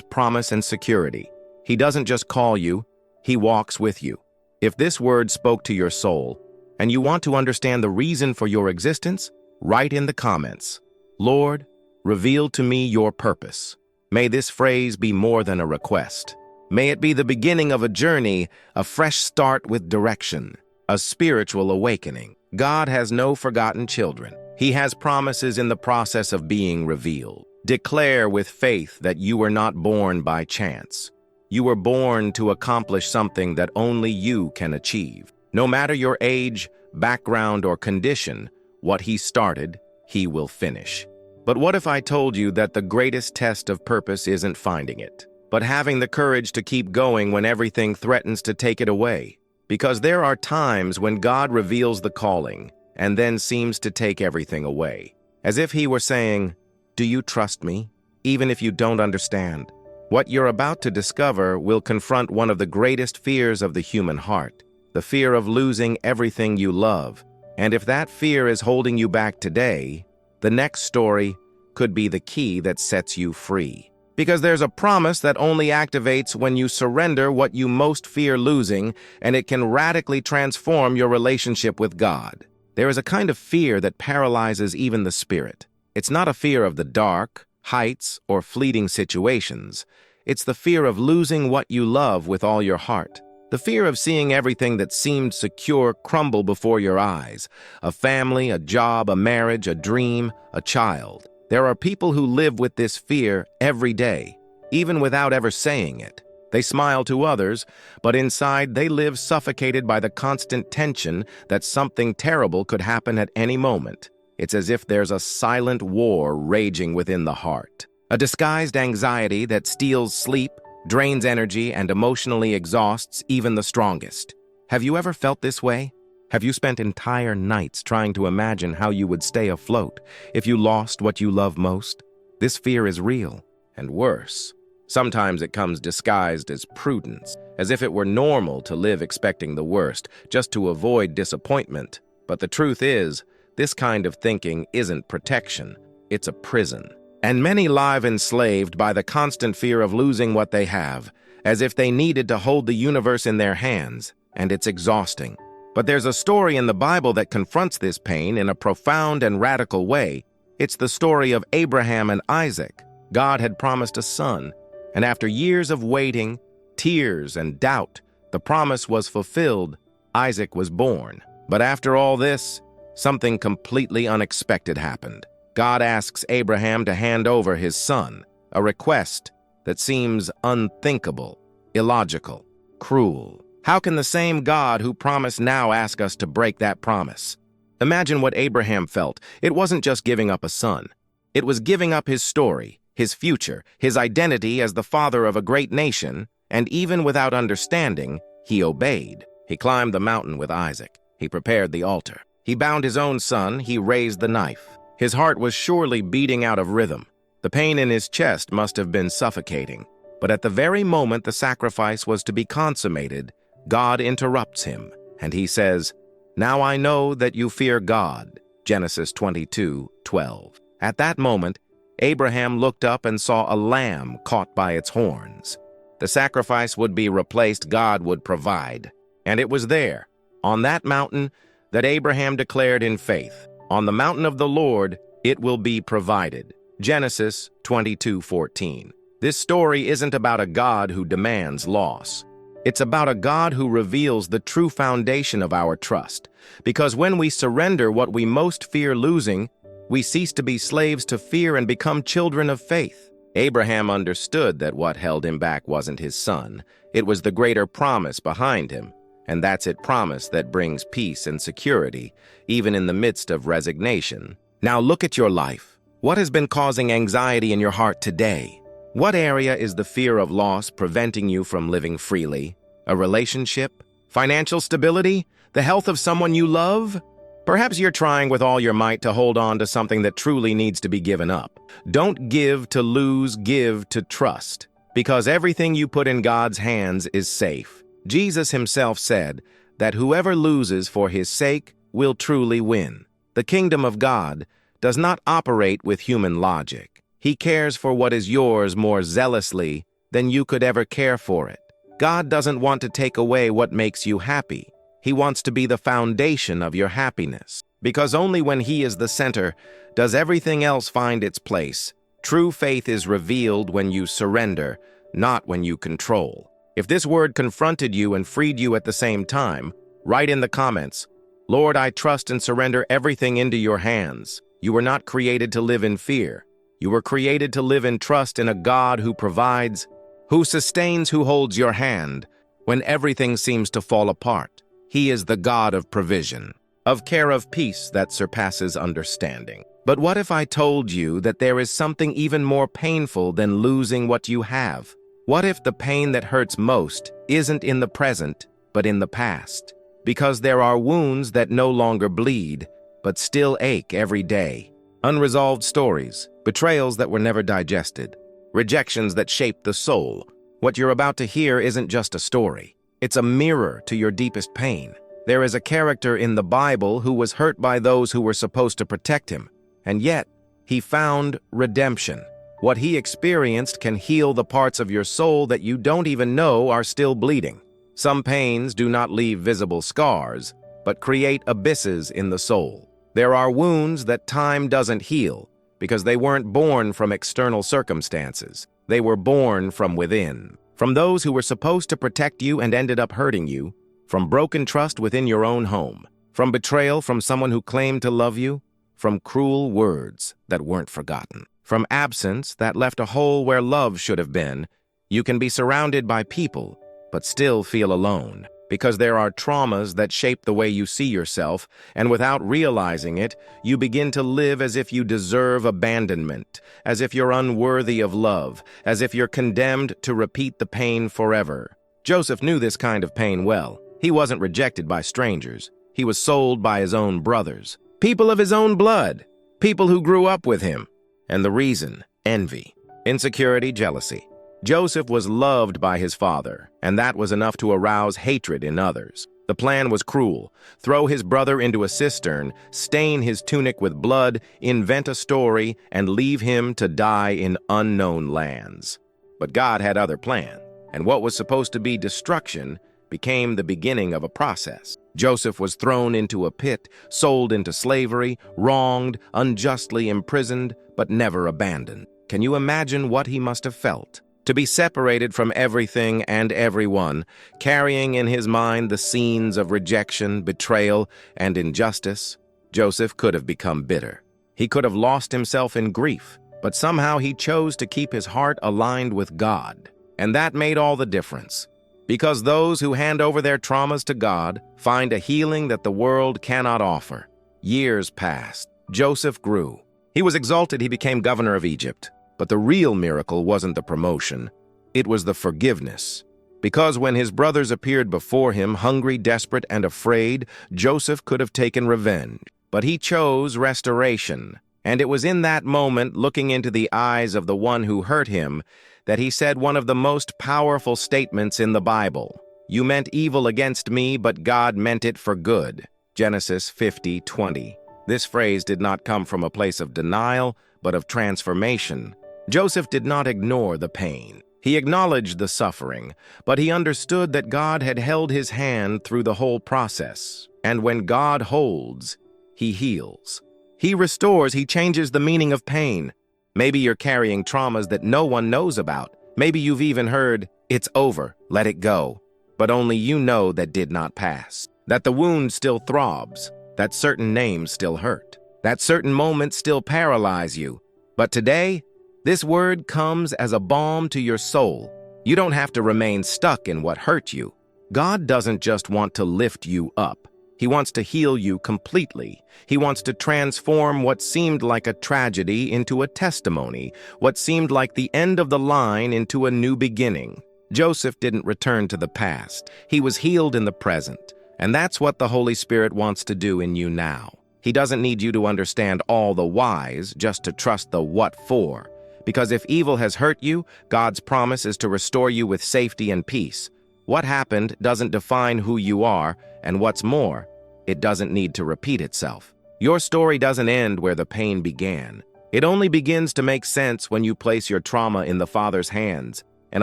S1: promise, and security. He doesn't just call you, He walks with you. If this word spoke to your soul, and you want to understand the reason for your existence, write in the comments, "Lord, reveal to me your purpose." May this phrase be more than a request. May it be the beginning of a journey, a fresh start with direction, a spiritual awakening. God has no forgotten children. He has promises in the process of being revealed. Declare with faith that you were not born by chance. You were born to accomplish something that only you can achieve. No matter your age, background, or condition, what He started, He will finish. But what if I told you that the greatest test of purpose isn't finding it, but having the courage to keep going when everything threatens to take it away? Because there are times when God reveals the calling and then seems to take everything away, as if He were saying, "Do you trust me, even if you don't understand?" What you're about to discover will confront one of the greatest fears of the human heart, the fear of losing everything you love. And if that fear is holding you back today, the next story could be the key that sets you free. Because there's a promise that only activates when you surrender what you most fear losing, and it can radically transform your relationship with God. There is a kind of fear that paralyzes even the spirit. It's not a fear of the dark, heights, or fleeting situations. It's the fear of losing what you love with all your heart. The fear of seeing everything that seemed secure crumble before your eyes. A family, a job, a marriage, a dream, a child. There are people who live with this fear every day, even without ever saying it. They smile to others, but inside they live suffocated by the constant tension that something terrible could happen at any moment. It's as if there's a silent war raging within the heart. A disguised anxiety that steals sleep, drains energy, and emotionally exhausts even the strongest. Have you ever felt this way? Have you spent entire nights trying to imagine how you would stay afloat if you lost what you love most? This fear is real, and worse. Sometimes it comes disguised as prudence, as if it were normal to live expecting the worst, just to avoid disappointment. But the truth is, this kind of thinking isn't protection, it's a prison. And many live enslaved by the constant fear of losing what they have, as if they needed to hold the universe in their hands, and it's exhausting. But there's a story in the Bible that confronts this pain in a profound and radical way. It's the story of Abraham and Isaac. God had promised a son, and after years of waiting, tears, and doubt, the promise was fulfilled. Isaac was born. But after all this, something completely unexpected happened. God asks Abraham to hand over his son, a request that seems unthinkable, illogical, cruel. How can the same God who promised now ask us to break that promise? Imagine what Abraham felt. It wasn't just giving up a son. It was giving up his story, his future, his identity as the father of a great nation, and even without understanding, he obeyed. He climbed the mountain with Isaac. He prepared the altar. He bound his own son. He raised the knife. His heart was surely beating out of rhythm. The pain in his chest must have been suffocating. But at the very moment the sacrifice was to be consummated, God interrupts him, and he says, "Now I know that you fear God." Genesis 22:12. At that moment, Abraham looked up and saw a lamb caught by its horns. The sacrifice would be replaced, God would provide. And it was there, on that mountain, that Abraham declared in faith, "On the mountain of the Lord it will be provided." Genesis 22:14. This story isn't about a God who demands loss. It's about a God who reveals the true foundation of our trust. Because when we surrender what we most fear losing, we cease to be slaves to fear and become children of faith. Abraham understood that what held him back wasn't his son. It was the greater promise behind him. And that's it promise that brings peace and security, even in the midst of resignation. Now look at your life. What has been causing anxiety in your heart today? What area is the fear of loss preventing you from living freely? A relationship? Financial stability? The health of someone you love? Perhaps you're trying with all your might to hold on to something that truly needs to be given up. Don't give to lose, give to trust, because everything you put in God's hands is safe. Jesus himself said that whoever loses for his sake will truly win. The kingdom of God does not operate with human logic. He cares for what is yours more zealously than you could ever care for it. God doesn't want to take away what makes you happy. He wants to be the foundation of your happiness. Because only when He is the center does everything else find its place. True faith is revealed when you surrender, not when you control. If this word confronted you and freed you at the same time, write in the comments, "Lord, I trust and surrender everything into your hands." You were not created to live in fear. You were created to live in trust in a God who provides, who sustains, who holds your hand when everything seems to fall apart. He is the God of provision, of care, of peace that surpasses understanding. But what if I told you that there is something even more painful than losing what you have? What if the pain that hurts most isn't in the present, but in the past? Because there are wounds that no longer bleed, but still ache every day. Unresolved stories, betrayals that were never digested, rejections that shaped the soul. What you're about to hear isn't just a story. It's a mirror to your deepest pain. There is a character in the Bible who was hurt by those who were supposed to protect him, and yet he found redemption. What he experienced can heal the parts of your soul that you don't even know are still bleeding. Some pains do not leave visible scars, but create abysses in the soul. There are wounds that time doesn't heal because they weren't born from external circumstances. They were born from within. From those who were supposed to protect you and ended up hurting you, from broken trust within your own home, from betrayal from someone who claimed to love you, from cruel words that weren't forgotten, from absence that left a hole where love should have been. You can be surrounded by people, but still feel alone, because there are traumas that shape the way you see yourself, and without realizing it, you begin to live as if you deserve abandonment, as if you're unworthy of love, as if you're condemned to repeat the pain forever. Joseph knew this kind of pain well. He wasn't rejected by strangers. He was sold by his own brothers, people of his own blood, people who grew up with him. And the reason: envy, insecurity, jealousy. Joseph was loved by his father, and that was enough to arouse hatred in others. The plan was cruel: throw his brother into a cistern, stain his tunic with blood, invent a story, and leave him to die in unknown lands. But God had other plans, and what was supposed to be destruction became the beginning of a process. Joseph was thrown into a pit, sold into slavery, wronged, unjustly imprisoned, but never abandoned. Can you imagine what he must have felt? To be separated from everything and everyone, carrying in his mind the scenes of rejection, betrayal, and injustice. Joseph could have become bitter. He could have lost himself in grief, but somehow he chose to keep his heart aligned with God. And that made all the difference. Because those who hand over their traumas to God find a healing that the world cannot offer. Years passed. Joseph grew. He was exalted. He became governor of Egypt. But the real miracle wasn't the promotion. It was the forgiveness. Because when his brothers appeared before him, hungry, desperate, and afraid, Joseph could have taken revenge. But he chose restoration. And it was in that moment, looking into the eyes of the one who hurt him, that he said one of the most powerful statements in the Bible. "You meant evil against me, but God meant it for good." Genesis 50:20. This phrase did not come from a place of denial, but of transformation. Joseph did not ignore the pain. He acknowledged the suffering, but he understood that God had held his hand through the whole process. And when God holds, He heals. He restores. He changes the meaning of pain. Maybe you're carrying traumas that no one knows about. Maybe you've even heard, "It's over, let it go." But only you know that did not pass. That the wound still throbs. That certain names still hurt. That certain moments still paralyze you. But today, this word comes as a balm to your soul. You don't have to remain stuck in what hurt you. God doesn't just want to lift you up. He wants to heal you completely. He wants to transform what seemed like a tragedy into a testimony, what seemed like the end of the line into a new beginning. Joseph didn't return to the past. He was healed in the present. And that's what the Holy Spirit wants to do in you now. He doesn't need you to understand all the whys, just to trust the what for. Because if evil has hurt you, God's promise is to restore you with safety and peace. What happened doesn't define who you are, and what's more, it doesn't need to repeat itself. Your story doesn't end where the pain began. It only begins to make sense when you place your trauma in the Father's hands and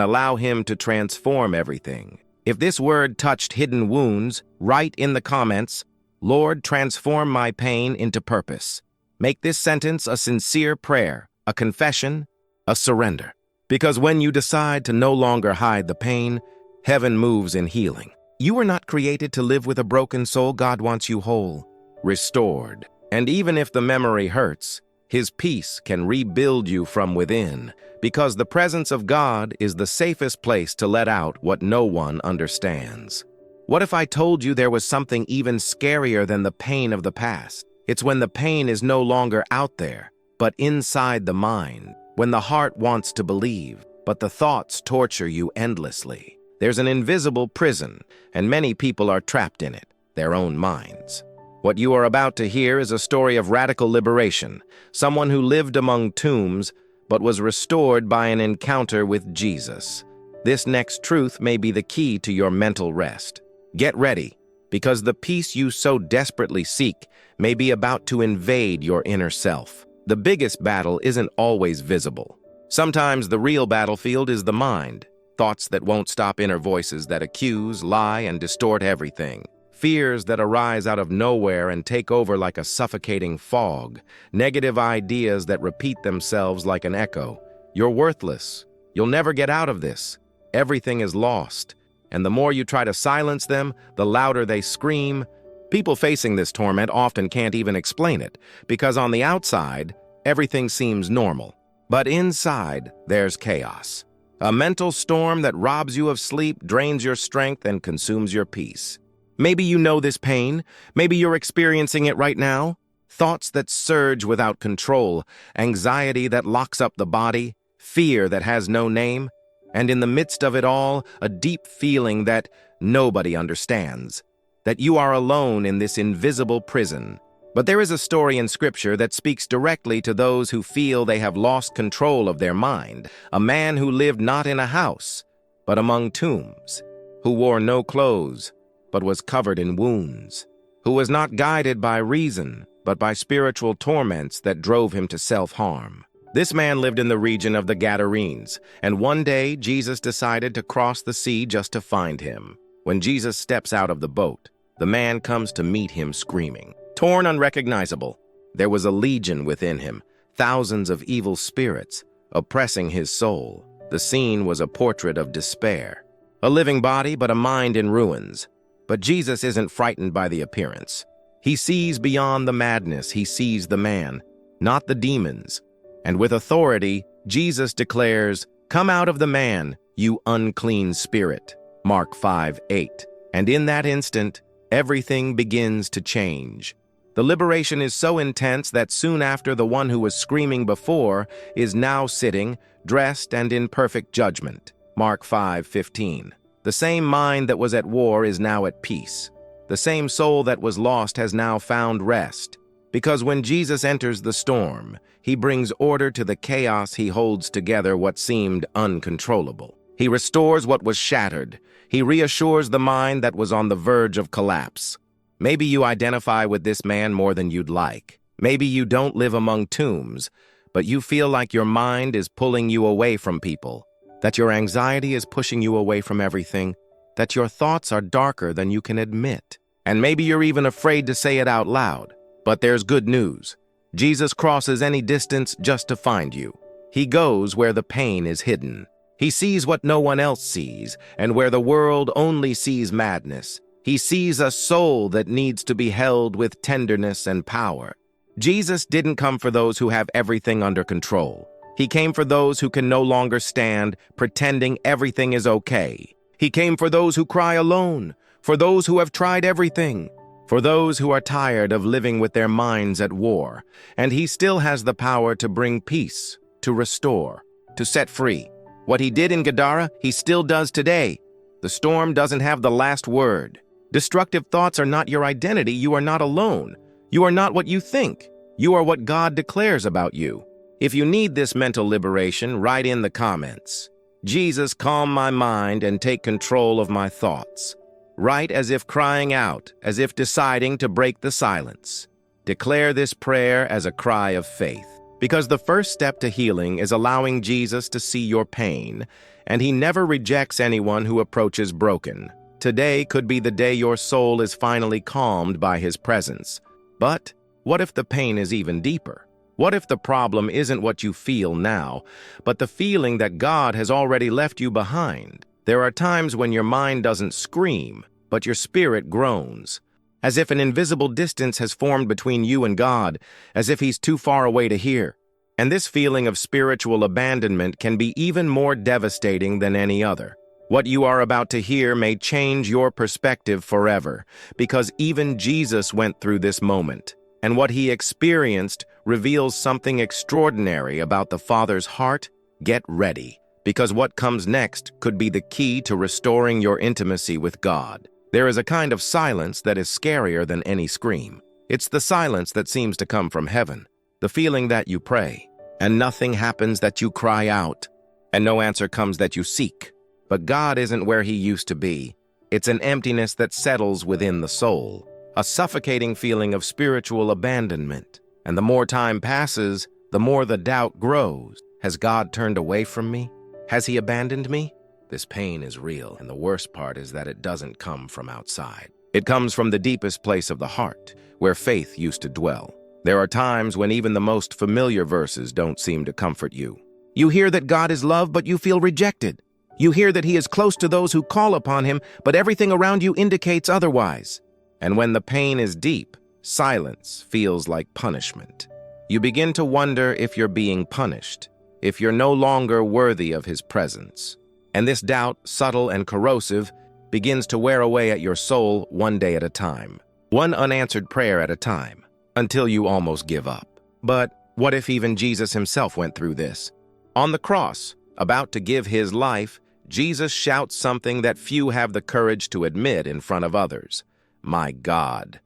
S1: allow Him to transform everything. If this word touched hidden wounds, write in the comments, "Lord, transform my pain into purpose." Make this sentence a sincere prayer, a confession, a surrender. Because when you decide to no longer hide the pain, heaven moves in healing. You were not created to live with a broken soul. God wants you whole, restored. And even if the memory hurts, His peace can rebuild you from within, because the presence of God is the safest place to let out what no one understands. What if I told you there was something even scarier than the pain of the past? It's when the pain is no longer out there, but inside the mind, when the heart wants to believe, but the thoughts torture you endlessly. There's an invisible prison, and many people are trapped in it, their own minds. What you are about to hear is a story of radical liberation, someone who lived among tombs but was restored by an encounter with Jesus. This next truth may be the key to your mental rest. Get ready, because the peace you so desperately seek may be about to invade your inner self. The biggest battle isn't always visible. Sometimes the real battlefield is the mind, thoughts that won't stop, inner voices that accuse, lie, and distort everything. Fears that arise out of nowhere and take over like a suffocating fog. Negative ideas that repeat themselves like an echo. You're worthless. You'll never get out of this. Everything is lost. And the more you try to silence them, the louder they scream. People facing this torment often can't even explain it, because on the outside, everything seems normal. But inside, there's chaos. A mental storm that robs you of sleep, drains your strength, and consumes your peace. Maybe you know this pain. Maybe you're experiencing it right now. Thoughts that surge without control, anxiety that locks up the body, fear that has no name, and in the midst of it all, a deep feeling that nobody understands, that you are alone in this invisible prison. But there is a story in Scripture that speaks directly to those who feel they have lost control of their mind. A man who lived not in a house, but among tombs, who wore no clothes, but was covered in wounds, who was not guided by reason, but by spiritual torments that drove him to self-harm. This man lived in the region of the Gadarenes, and one day Jesus decided to cross the sea just to find him. When Jesus steps out of the boat, the man comes to meet him screaming. Torn, unrecognizable, there was a legion within him, thousands of evil spirits oppressing his soul. The scene was a portrait of despair. A living body, but a mind in ruins. But Jesus isn't frightened by the appearance. He sees beyond the madness. He sees the man, not the demons. And with authority, Jesus declares, "Come out of the man, you unclean spirit." Mark 5:8. And in that instant, everything begins to change. The liberation is so intense that soon after, the one who was screaming before is now sitting, dressed and in perfect judgment. Mark 5:15. The same mind that was at war is now at peace. The same soul that was lost has now found rest. Because when Jesus enters the storm, He brings order to the chaos. He holds together what seemed uncontrollable. He restores what was shattered. He reassures the mind that was on the verge of collapse. Maybe you identify with this man more than you'd like. Maybe you don't live among tombs, but you feel like your mind is pulling you away from people, that your anxiety is pushing you away from everything, that your thoughts are darker than you can admit. And maybe you're even afraid to say it out loud. But there's good news. Jesus crosses any distance just to find you. He goes where the pain is hidden. He sees what no one else sees, and where the world only sees madness. He sees a soul that needs to be held with tenderness and power. Jesus didn't come for those who have everything under control. He came for those who can no longer stand pretending everything is okay. He came for those who cry alone, for those who have tried everything, for those who are tired of living with their minds at war. And He still has the power to bring peace, to restore, to set free. What He did in Gadara, He still does today. The storm doesn't have the last word. Destructive thoughts are not your identity. You are not alone. You are not what you think. You are what God declares about you. If you need this mental liberation, write in the comments, "Jesus, calm my mind and take control of my thoughts." Write as if crying out, as if deciding to break the silence. Declare this prayer as a cry of faith, because the first step to healing is allowing Jesus to see your pain, and he never rejects anyone who approaches broken. Today could be the day your soul is finally calmed by his presence. But what if the pain is even deeper? What if the problem isn't what you feel now, but the feeling that God has already left you behind? There are times when your mind doesn't scream, but your spirit groans, as if an invisible distance has formed between you and God, as if he's too far away to hear. And this feeling of spiritual abandonment can be even more devastating than any other. What you are about to hear may change your perspective forever, because even Jesus went through this moment, and what he experienced reveals something extraordinary about the Father's heart. Get ready, because what comes next could be the key to restoring your intimacy with God. There is a kind of silence that is scarier than any scream. It's the silence that seems to come from heaven, the feeling that you pray, and nothing happens that you cry out, and no answer comes that you seek. But God isn't where he used to be. It's an emptiness that settles within the soul, a suffocating feeling of spiritual abandonment. And the more time passes, the more the doubt grows. Has God turned away from me? Has he abandoned me? This pain is real, and the worst part is that it doesn't come from outside. It comes from the deepest place of the heart, where faith used to dwell. There are times when even the most familiar verses don't seem to comfort you. You hear that God is love, but you feel rejected. You hear that he is close to those who call upon him, but everything around you indicates otherwise. And when the pain is deep, silence feels like punishment. You begin to wonder if you're being punished, if you're no longer worthy of his presence. And this doubt, subtle and corrosive, begins to wear away at your soul one day at a time, one unanswered prayer at a time, until you almost give up. But what if even Jesus himself went through this? On the cross, about to give his life, Jesus shouts something that few have the courage to admit in front of others. My God,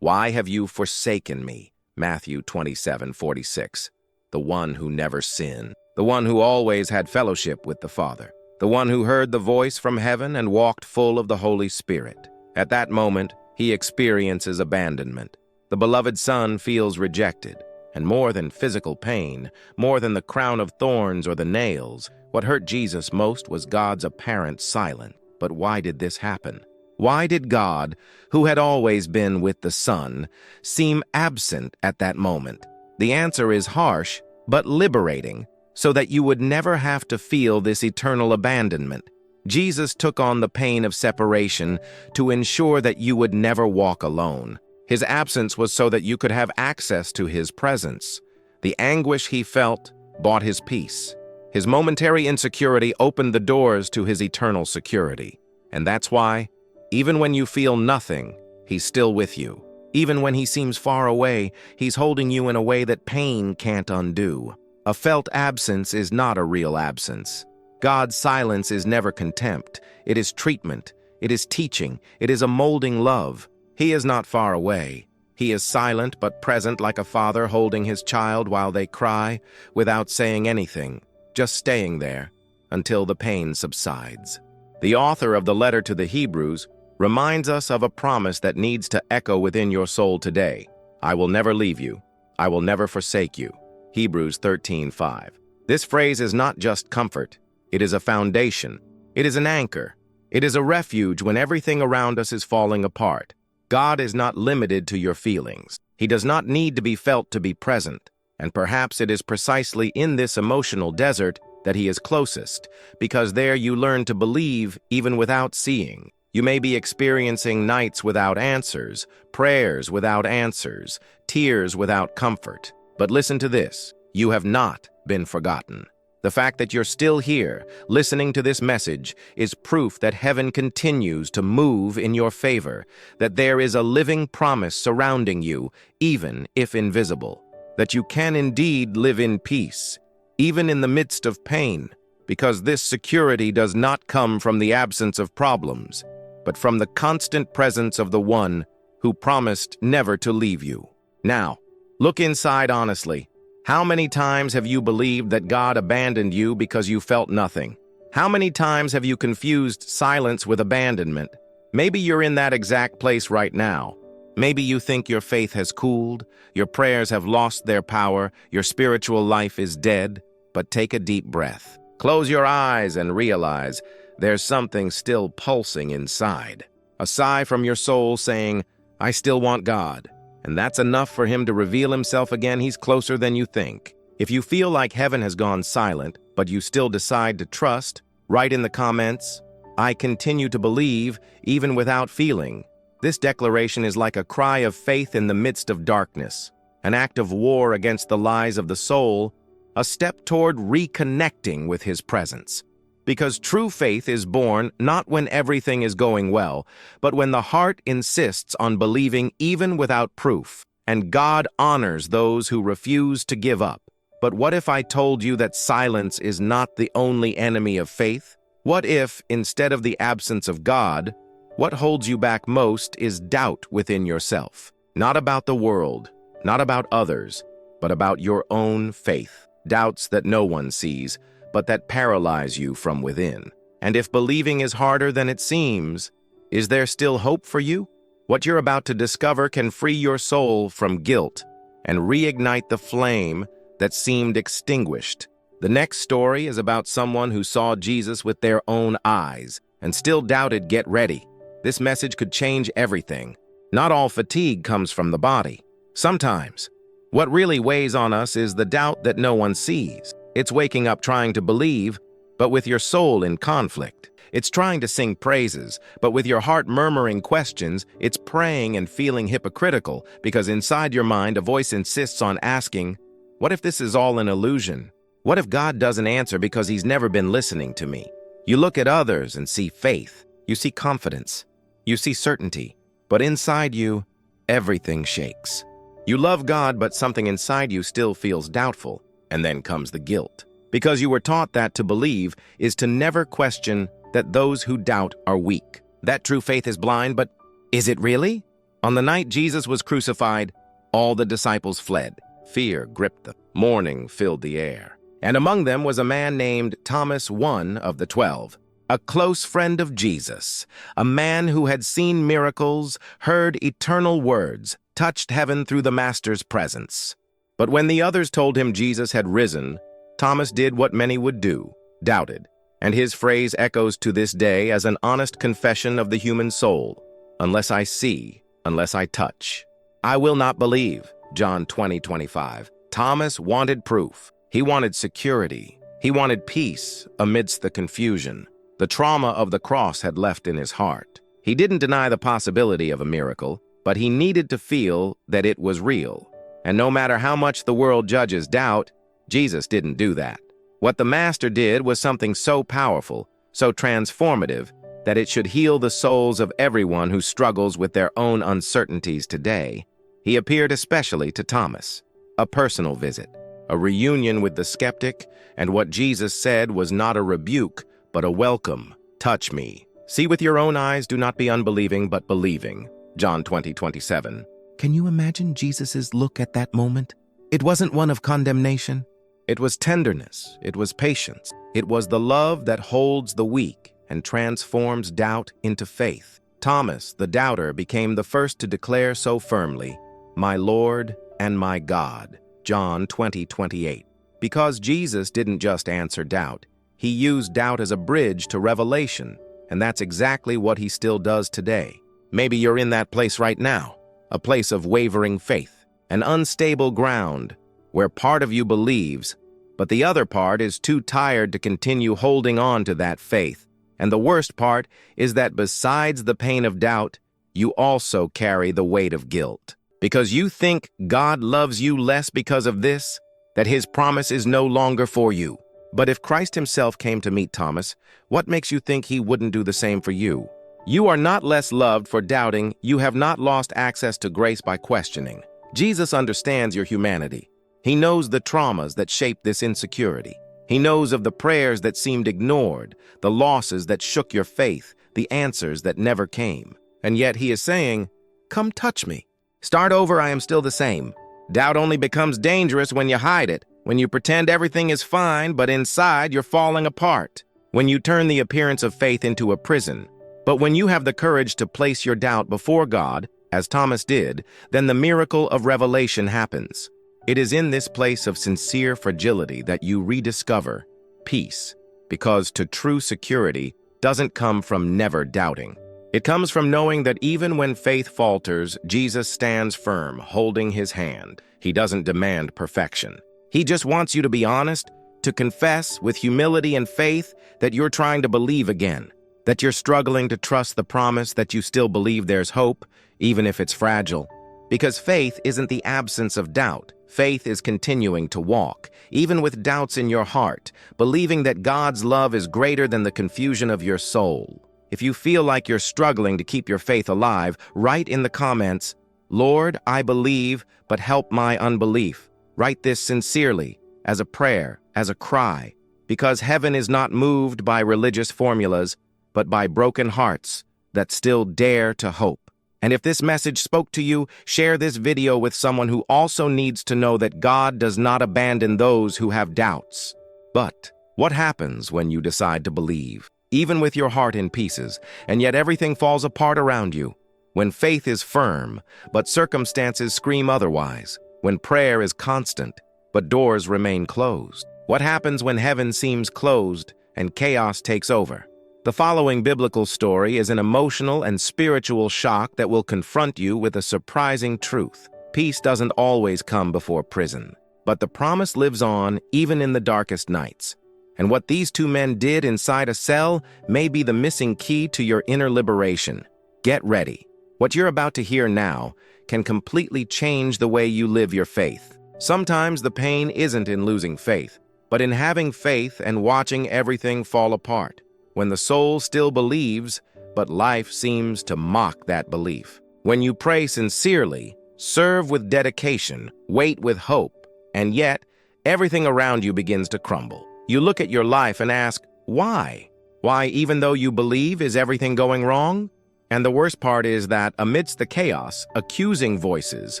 S1: why have you forsaken me?" Matthew 27:46. The one who never sinned, the one who always had fellowship with the Father, the one who heard the voice from heaven and walked full of the Holy Spirit. At that moment, he experiences abandonment. The beloved Son feels rejected. And more than physical pain, more than the crown of thorns or the nails, what hurt Jesus most was God's apparent silence. But why did this happen? Why did God, who had always been with the Son, seem absent at that moment? The answer is harsh, but liberating, so that you would never have to feel this eternal abandonment. Jesus took on the pain of separation to ensure that you would never walk alone. His absence was so that you could have access to his presence. The anguish he felt bought his peace. His momentary insecurity opened the doors to his eternal security. And that's why, even when you feel nothing, he's still with you. Even when he seems far away, he's holding you in a way that pain can't undo. A felt absence is not a real absence. God's silence is never contempt. It is treatment. It is teaching. It is a molding love. He is not far away. He is silent but present, like a father holding his child while they cry, without saying anything, just staying there until the pain subsides. The author of the letter to the Hebrews reminds us of a promise that needs to echo within your soul today. I will never leave you. I will never forsake you. Hebrews 13:5. This phrase is not just comfort. It is a foundation. It is an anchor. It is a refuge when everything around us is falling apart. God is not limited to your feelings. He does not need to be felt to be present. And perhaps it is precisely in this emotional desert that he is closest, because there you learn to believe even without seeing. You may be experiencing nights without answers, prayers without answers, tears without comfort. But listen to this. You have not been forgotten. The fact that you're still here, listening to this message, is proof that heaven continues to move in your favor, that there is a living promise surrounding you, even if invisible, that you can indeed live in peace, even in the midst of pain, because this security does not come from the absence of problems, but from the constant presence of the one who promised never to leave you. Now, look inside honestly. How many times have you believed that God abandoned you because you felt nothing? How many times have you confused silence with abandonment? Maybe you're in that exact place right now. Maybe you think your faith has cooled, your prayers have lost their power, your spiritual life is dead. But take a deep breath. Close your eyes and realize there's something still pulsing inside. A sigh from your soul saying, I still want God. And that's enough for him to reveal himself again. He's closer than you think. If you feel like heaven has gone silent, but you still decide to trust, write in the comments, I continue to believe, even without feeling. This declaration is like a cry of faith in the midst of darkness, an act of war against the lies of the soul, a step toward reconnecting with his presence. Because true faith is born not when everything is going well, but when the heart insists on believing even without proof, and God honors those who refuse to give up. But what if I told you that silence is not the only enemy of faith? What if, instead of the absence of God, what holds you back most is doubt within yourself? Not about the world, not about others, but about your own faith. Doubts that no one sees, but that paralyze you from within. And if believing is harder than it seems, is there still hope for you? What you're about to discover can free your soul from guilt and reignite the flame that seemed extinguished. The next story is about someone who saw Jesus with their own eyes and still doubted. Get ready. This message could change everything. Not all fatigue comes from the body. Sometimes, what really weighs on us is the doubt that no one sees. It's waking up trying to believe, but with your soul in conflict. It's trying to sing praises, but with your heart murmuring questions. It's praying and feeling hypocritical because inside your mind a voice insists on asking, what if this is all an illusion? What if God doesn't answer because he's never been listening to me? You look at others and see faith. You see confidence. You see certainty. But inside you, everything shakes. You love God, but something inside you still feels doubtful. And then comes the guilt. Because you were taught that to believe is to never question that those who doubt are weak. That true faith is blind, but is it really? On the night Jesus was crucified, all the disciples fled. Fear gripped them. Mourning filled the air. And among them was a man named Thomas, one of the 12, a close friend of Jesus, a man who had seen miracles, heard eternal words, touched heaven through the Master's presence. But when the others told him Jesus had risen, Thomas did what many would do, doubted. And his phrase echoes to this day as an honest confession of the human soul. Unless I see, unless I touch, I will not believe. John 20:25. Thomas wanted proof. He wanted security. He wanted peace amidst the confusion. The trauma of the cross had left in his heart. He didn't deny the possibility of a miracle, but he needed to feel that it was real. And no matter how much the world judges doubt, Jesus didn't do that. What the Master did was something so powerful, so transformative, that it should heal the souls of everyone who struggles with their own uncertainties today. He appeared especially to Thomas, a personal visit, a reunion with the skeptic, and what Jesus said was not a rebuke, but a welcome. Touch me. See with your own eyes, do not be unbelieving, but believing. John 20:27. Can you imagine Jesus's look at that moment? It wasn't one of condemnation. It was tenderness. It was patience. It was the love that holds the weak and transforms doubt into faith. Thomas, the doubter, became the first to declare so firmly, "My Lord and my God." John 20:28. Because Jesus didn't just answer doubt, he used doubt as a bridge to revelation, and that's exactly what he still does today. Maybe you're in that place right now, a place of wavering faith, an unstable ground where part of you believes, but the other part is too tired to continue holding on to that faith. And the worst part is that besides the pain of doubt, you also carry the weight of guilt. Because you think God loves you less because of this, that his promise is no longer for you. But if Christ himself came to meet Thomas, what makes you think he wouldn't do the same for you? You are not less loved for doubting. You have not lost access to grace by questioning. Jesus understands your humanity. He knows the traumas that shape this insecurity. He knows of the prayers that seemed ignored, the losses that shook your faith, the answers that never came. And yet he is saying, "Come touch me. Start over, I am still the same." Doubt only becomes dangerous when you hide it, when you pretend everything is fine, but inside you're falling apart. When you turn the appearance of faith into a prison. But when you have the courage to place your doubt before God, as Thomas did, then the miracle of revelation happens. It is in this place of sincere fragility that you rediscover peace, because to true security doesn't come from never doubting. It comes from knowing that even when faith falters, Jesus stands firm, holding his hand. He doesn't demand perfection. He just wants you to be honest, to confess with humility and faith that you're trying to believe again, that you're struggling to trust the promise, that you still believe there's hope, even if it's fragile. Because faith isn't the absence of doubt. Faith is continuing to walk, even with doubts in your heart, believing that God's love is greater than the confusion of your soul. If you feel like you're struggling to keep your faith alive, write in the comments, "Lord, I believe, but help my unbelief." Write this sincerely, as a prayer, as a cry, because heaven is not moved by religious formulas, but by broken hearts that still dare to hope. And if this message spoke to you, share this video with someone who also needs to know that God does not abandon those who have doubts. But what happens when you decide to believe, even with your heart in pieces, and yet everything falls apart around you? When faith is firm, but circumstances scream otherwise. When prayer is constant, but doors remain closed. What happens when heaven seems closed and chaos takes over? The following biblical story is an emotional and spiritual shock that will confront you with a surprising truth. Peace doesn't always come before prison, but the promise lives on even in the darkest nights. And what these two men did inside a cell may be the missing key to your inner liberation. Get ready. What you're about to hear now can completely change the way you live your faith. Sometimes the pain isn't in losing faith, but in having faith and watching everything fall apart. When the soul still believes, but life seems to mock that belief. When you pray sincerely, serve with dedication, wait with hope, and yet everything around you begins to crumble. You look at your life and ask, why? Why, even though you believe, is everything going wrong? And the worst part is that amidst the chaos, accusing voices,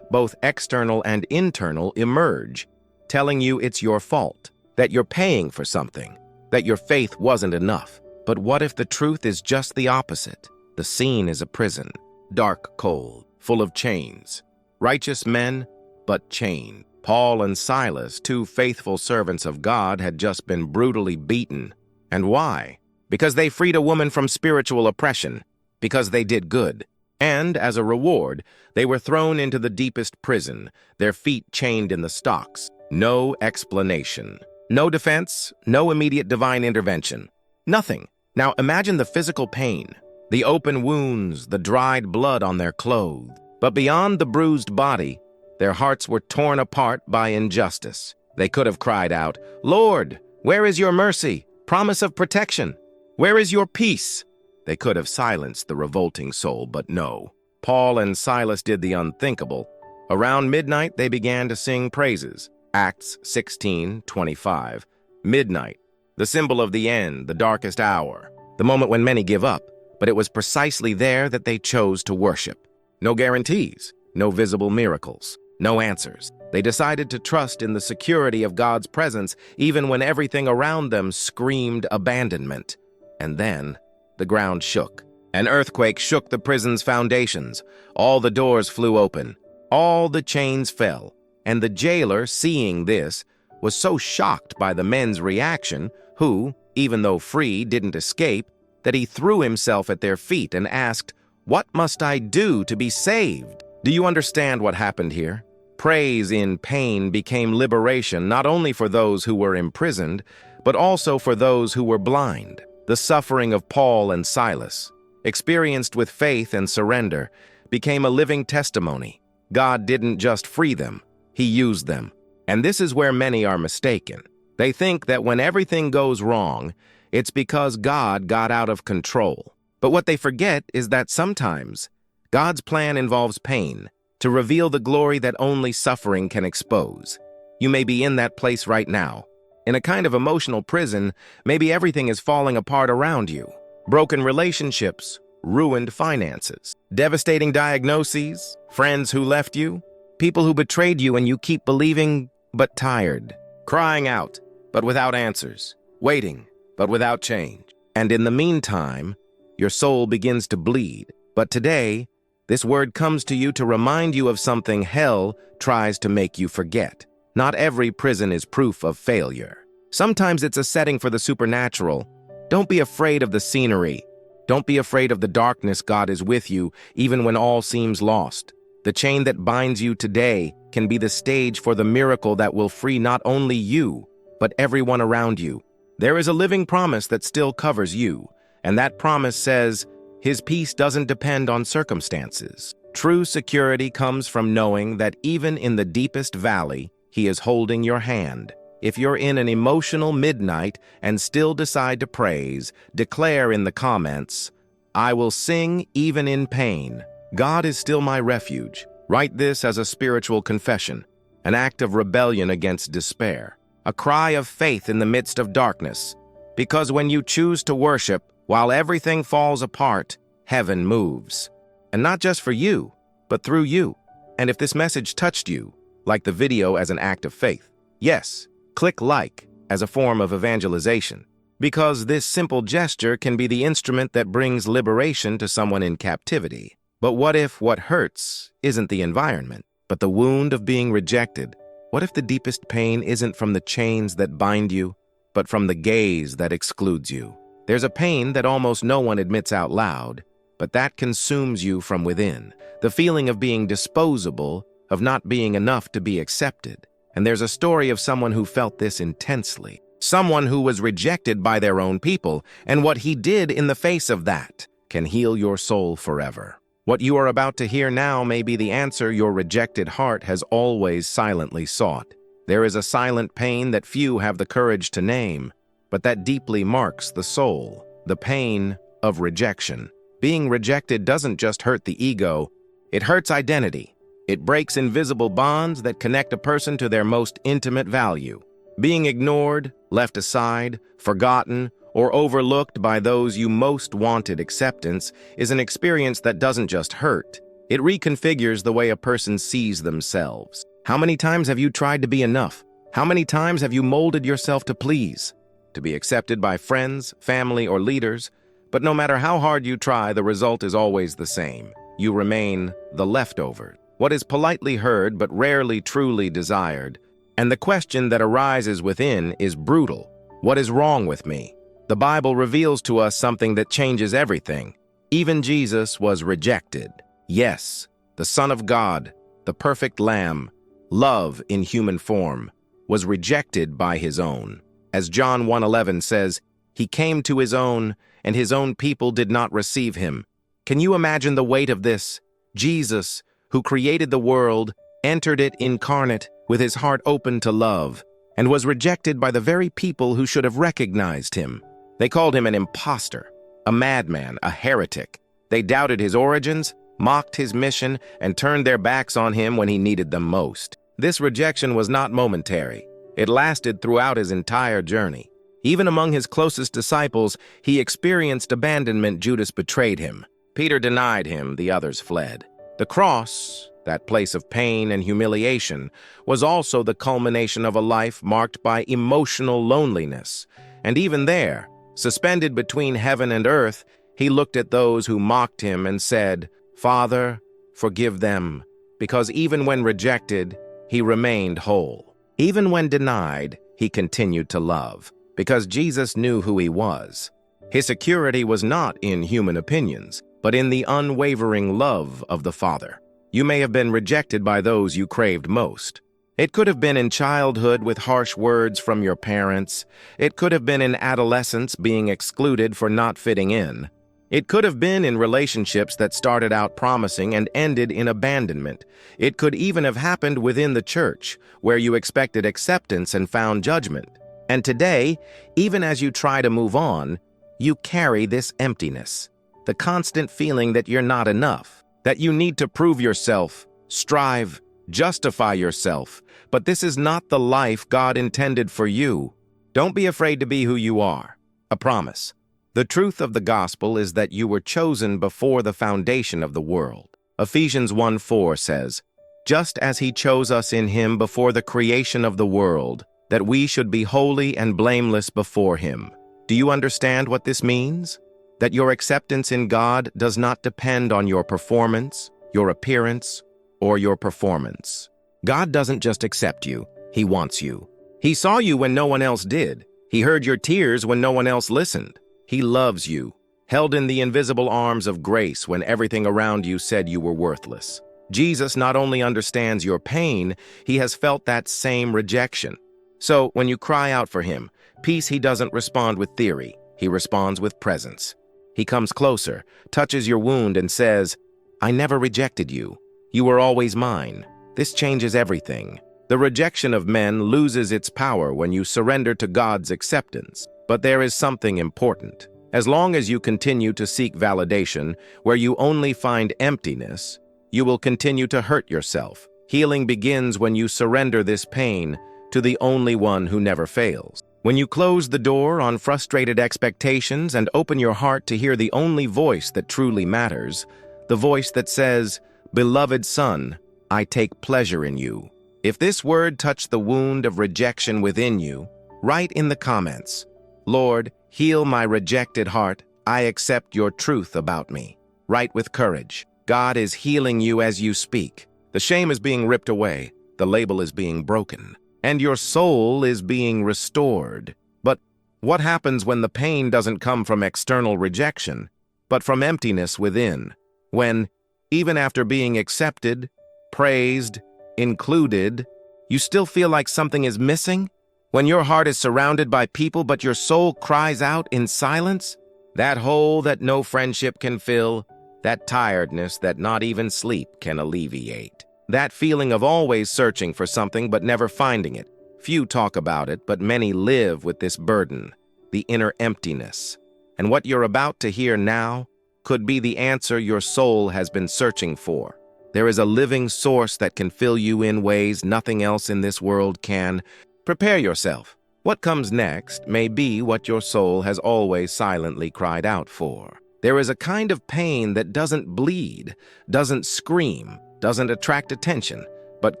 S1: both external and internal, emerge, telling you it's your fault, that you're paying for something, that your faith wasn't enough. But what if the truth is just the opposite? The scene is a prison, dark, cold, full of chains. Righteous men, but chained. Paul and Silas, two faithful servants of God, had just been brutally beaten. And why? Because they freed a woman from spiritual oppression. Because they did good. And, as a reward, they were thrown into the deepest prison, their feet chained in the stocks. No explanation. No defense, no immediate divine intervention. Nothing. Now imagine the physical pain, the open wounds, the dried blood on their clothes. But beyond the bruised body, their hearts were torn apart by injustice. They could have cried out, "Lord, where is your mercy? Promise of protection? Where is your peace?" They could have silenced the revolting soul, but no. Paul and Silas did the unthinkable. Around midnight, they began to sing praises. Acts 16:25. Midnight, the symbol of the end, the darkest hour, the moment when many give up. But it was precisely there that they chose to worship. No guarantees, no visible miracles, no answers. They decided to trust in the security of God's presence, even when everything around them screamed abandonment. And then the ground shook. An earthquake shook the prison's foundations. All the doors flew open. All the chains fell. And the jailer, seeing this, was so shocked by the men's reaction, who, even though free, didn't escape, that he threw himself at their feet and asked, "What must I do to be saved?" Do you understand what happened here? Praise in pain became liberation, not only for those who were imprisoned, but also for those who were blind. The suffering of Paul and Silas, experienced with faith and surrender, became a living testimony. God didn't just free them, He used them. And this is where many are mistaken. They think that when everything goes wrong, it's because God got out of control. But what they forget is that sometimes God's plan involves pain to reveal the glory that only suffering can expose. You may be in that place right now. In a kind of emotional prison, maybe everything is falling apart around you. Broken relationships, ruined finances, devastating diagnoses, friends who left you, people who betrayed you and you keep believing but tired, crying out but without answers, waiting but without change. And in the meantime, your soul begins to bleed. But today, this word comes to you to remind you of something hell tries to make you forget. Not every prison is proof of failure. Sometimes it's a setting for the supernatural. Don't be afraid of the scenery. Don't be afraid of the darkness. God is with you, even when all seems lost. The chain that binds you today can be the stage for the miracle that will free not only you, but everyone around you. There is a living promise that still covers you, and that promise says, His peace doesn't depend on circumstances. True security comes from knowing that even in the deepest valley, He is holding your hand. If you're in an emotional midnight and still decide to praise, declare in the comments, I will sing even in pain. God is still my refuge. Write this as a spiritual confession, an act of rebellion against despair, a cry of faith in the midst of darkness. Because when you choose to worship, while everything falls apart, heaven moves. And not just for you, but through you. And if this message touched you, like the video as an act of faith, yes, click like as a form of evangelization, because this simple gesture can be the instrument that brings liberation to someone in captivity. But what if what hurts isn't the environment, but the wound of being rejected? What if the deepest pain isn't from the chains that bind you, but from the gaze that excludes you? There's a pain that almost no one admits out loud, but that consumes you from within. The feeling of being disposable, of not being enough to be accepted. And there's a story of someone who felt this intensely. Someone who was rejected by their own people, and what he did in the face of that can heal your soul forever. What you are about to hear now may be the answer your rejected heart has always silently sought. There is a silent pain that few have the courage to name, but that deeply marks the soul, the pain of rejection. Being rejected doesn't just hurt the ego, it hurts identity. It breaks invisible bonds that connect a person to their most intimate value. Being ignored, left aside, forgotten, or overlooked by those you most wanted acceptance is an experience that doesn't just hurt. It reconfigures the way a person sees themselves. How many times have you tried to be enough? How many times have you molded yourself to please, to be accepted by friends, family, or leaders? But no matter how hard you try, the result is always the same. You remain the leftover. What is politely heard but rarely truly desired. And the question that arises within is brutal. What is wrong with me? The Bible reveals to us something that changes everything. Even Jesus was rejected. Yes, the Son of God, the perfect Lamb, love in human form, was rejected by His own. As John 1:11 says, He came to His own, and His own people did not receive Him. Can you imagine the weight of this? Jesus, who created the world, entered it incarnate with His heart open to love, and was rejected by the very people who should have recognized Him. They called Him an imposter, a madman, a heretic. They doubted His origins, mocked His mission, and turned their backs on Him when He needed them most. This rejection was not momentary. It lasted throughout His entire journey. Even among His closest disciples, He experienced abandonment. Judas betrayed Him. Peter denied Him. The others fled. The cross, that place of pain and humiliation, was also the culmination of a life marked by emotional loneliness. And even there, suspended between heaven and earth, He looked at those who mocked Him and said, Father, forgive them, because even when rejected, He remained whole. Even when denied, He continued to love, because Jesus knew who He was. His security was not in human opinions, but in the unwavering love of the Father. You may have been rejected by those you craved most. It could have been in childhood with harsh words from your parents. It could have been in adolescence being excluded for not fitting in. It could have been in relationships that started out promising and ended in abandonment. It could even have happened within the church, where you expected acceptance and found judgment. And today, even as you try to move on, you carry this emptiness. The constant feeling that you're not enough, that you need to prove yourself, strive, justify yourself. But this is not the life God intended for you. Don't be afraid to be who you are. A promise. The truth of the gospel is that you were chosen before the foundation of the world. Ephesians 1:4 says, "Just as he chose us in him before the creation of the world, that we should be holy and blameless before him." Do you understand what this means? That your acceptance in God does not depend on your performance, your appearance, or your performance. God doesn't just accept you, he wants you. He saw you when no one else did. He heard your tears when no one else listened. He loves you, held in the invisible arms of grace when everything around you said you were worthless. Jesus not only understands your pain, he has felt that same rejection. So when you cry out for him, peace, he doesn't respond with theory, he responds with presence. He comes closer, touches your wound and says, "I never rejected you. You were always mine." This changes everything. The rejection of men loses its power when you surrender to God's acceptance. But there is something important. As long as you continue to seek validation where you only find emptiness, you will continue to hurt yourself. Healing begins when you surrender this pain to the only one who never fails. When you close the door on frustrated expectations and open your heart to hear the only voice that truly matters, the voice that says, "Beloved son, I take pleasure in you." If this word touched the wound of rejection within you, write in the comments, "Lord, heal my rejected heart. I accept your truth about me." Write with courage. God is healing you as you speak. The shame is being ripped away. The label is being broken. And your soul is being restored. But what happens when the pain doesn't come from external rejection, but from emptiness within? When, even after being accepted, praised, included, you still feel like something is missing? When your heart is surrounded by people but your soul cries out in silence? That hole that no friendship can fill, that tiredness that not even sleep can alleviate. That feeling of always searching for something but never finding it. Few talk about it, but many live with this burden, the inner emptiness. And what you're about to hear now could be the answer your soul has been searching for. There is a living source that can fill you in ways nothing else in this world can. Prepare yourself. What comes next may be what your soul has always silently cried out for. There is a kind of pain that doesn't bleed, doesn't scream, doesn't attract attention, but